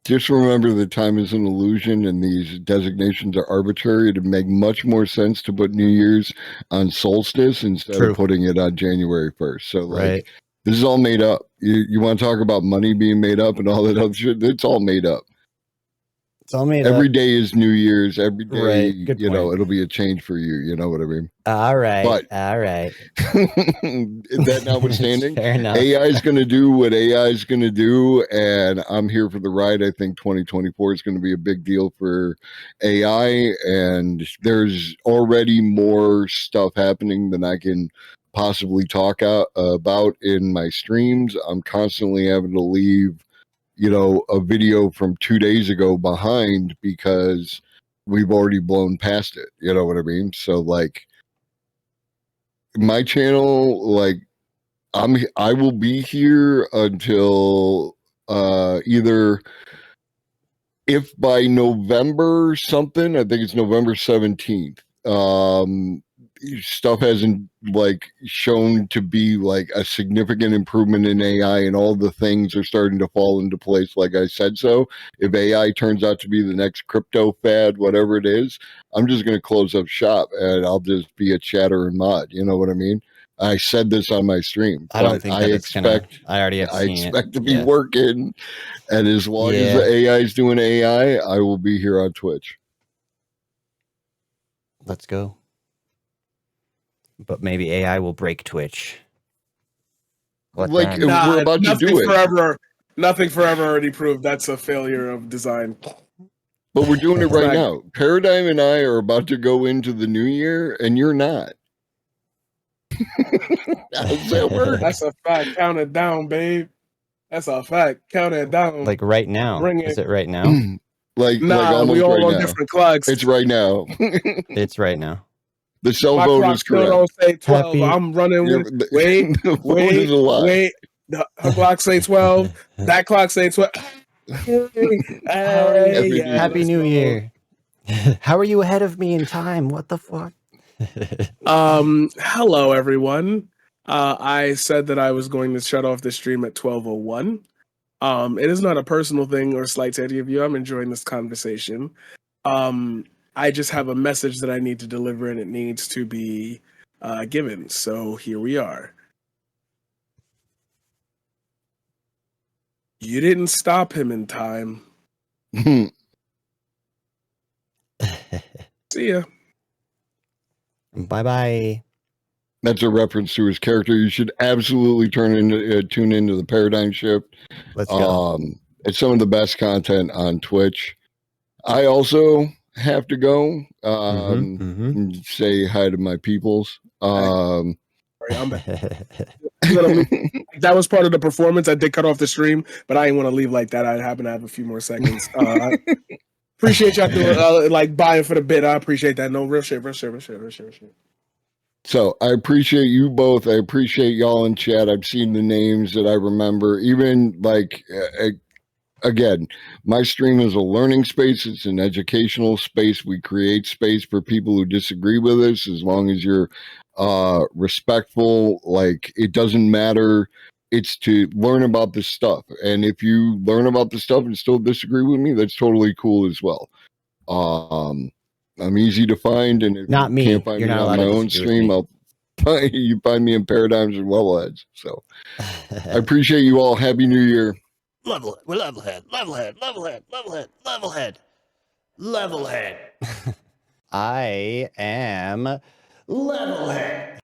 Just remember that time is an illusion and these designations are arbitrary. It'd make much more sense to put New Year's on solstice instead True. of putting it on January 1st. So, like, Right. this is all made up. You want to talk about money being made up and all that other shit? It's all made up. It's all made Every up. day is New Year's. Every day, Right. Good point. it'll be a change for you. You know what I mean? All right. But- all right. That notwithstanding, Fair enough. AI is going to do what AI is going to do, and I'm here for the ride. I think 2024 is going to be a big deal for AI, and there's already more stuff happening than I can possibly talk about in my streams. I'm constantly having to leave, a video from 2 days ago behind because we've already blown past it. You know what I mean? So, like, my channel, like, I will be here until either, if by November something, I think it's November 17th, stuff hasn't like shown to be like a significant improvement in AI and all the things are starting to fall into place like I said. So if AI turns out to be the next crypto fad, whatever it is, I'm just going to close up shop and I'll just be a chatter and mod. You know what I mean? I said this on my stream. I don't think that it's gonna. I already have seen it. I expect to be working, and as long as Yeah. the AI is doing AI, I will be here on Twitch. Let's go. But maybe AI will break Twitch. What Like, then? we're about to do it. Nothing forever already proved that's a failure of design. But we're doing it right Right. now. Paradigm and I are about to go into the new year, and you're not. How's that work? That's a fact. Count it down, babe. That's a fact. Count it down. Like right now? Bring Is it. it right now? like Nah, almost we all right on now. different clocks. It's right now. It's right now. The cell My phone clock is still correct. don't say 12. Happy- I'm running Yeah, with. Wait, the phone is a lie. wait. Her clock say 12. That clock say 12. Happy New Year. How are you ahead of me in time? What the fuck? Hello everyone. I said that I was going to shut off the stream at 12:01. It is not a personal thing or slight to any of you. I'm enjoying this conversation. I just have a message that I need to deliver and it needs to be given. So here we are. You didn't stop him in time. See ya. Bye-bye. That's a reference to his character. You should absolutely tune into the Paradigm Shift. Let's go. It's some of the best content on Twitch. I also have to go and say hi to my peoples. Sorry, I'm back. That was part of the performance. I did cut off the stream, but I didn't want to leave like that. I happen to have a few more seconds. Appreciate y'all doing like buying for the bit. I appreciate that. No, real shit, real shit, real shit, real shit, real shit. So I appreciate you both. I appreciate y'all in chat. I've seen the names that I remember. Even like, again, my stream is a learning space. It's an educational space. We create space for people who disagree with us, as long as you're respectful. Like, it doesn't matter. It's to learn about this stuff. And if you learn about the stuff and still disagree with me, that's totally cool as well. I'm easy to find, and if Not you me. can't find You're me not on allowed my to own disagree with stream, you find me in Paradigms and Levelheads. So I appreciate you all. Happy New Year. Levelhead. I am Levelhead.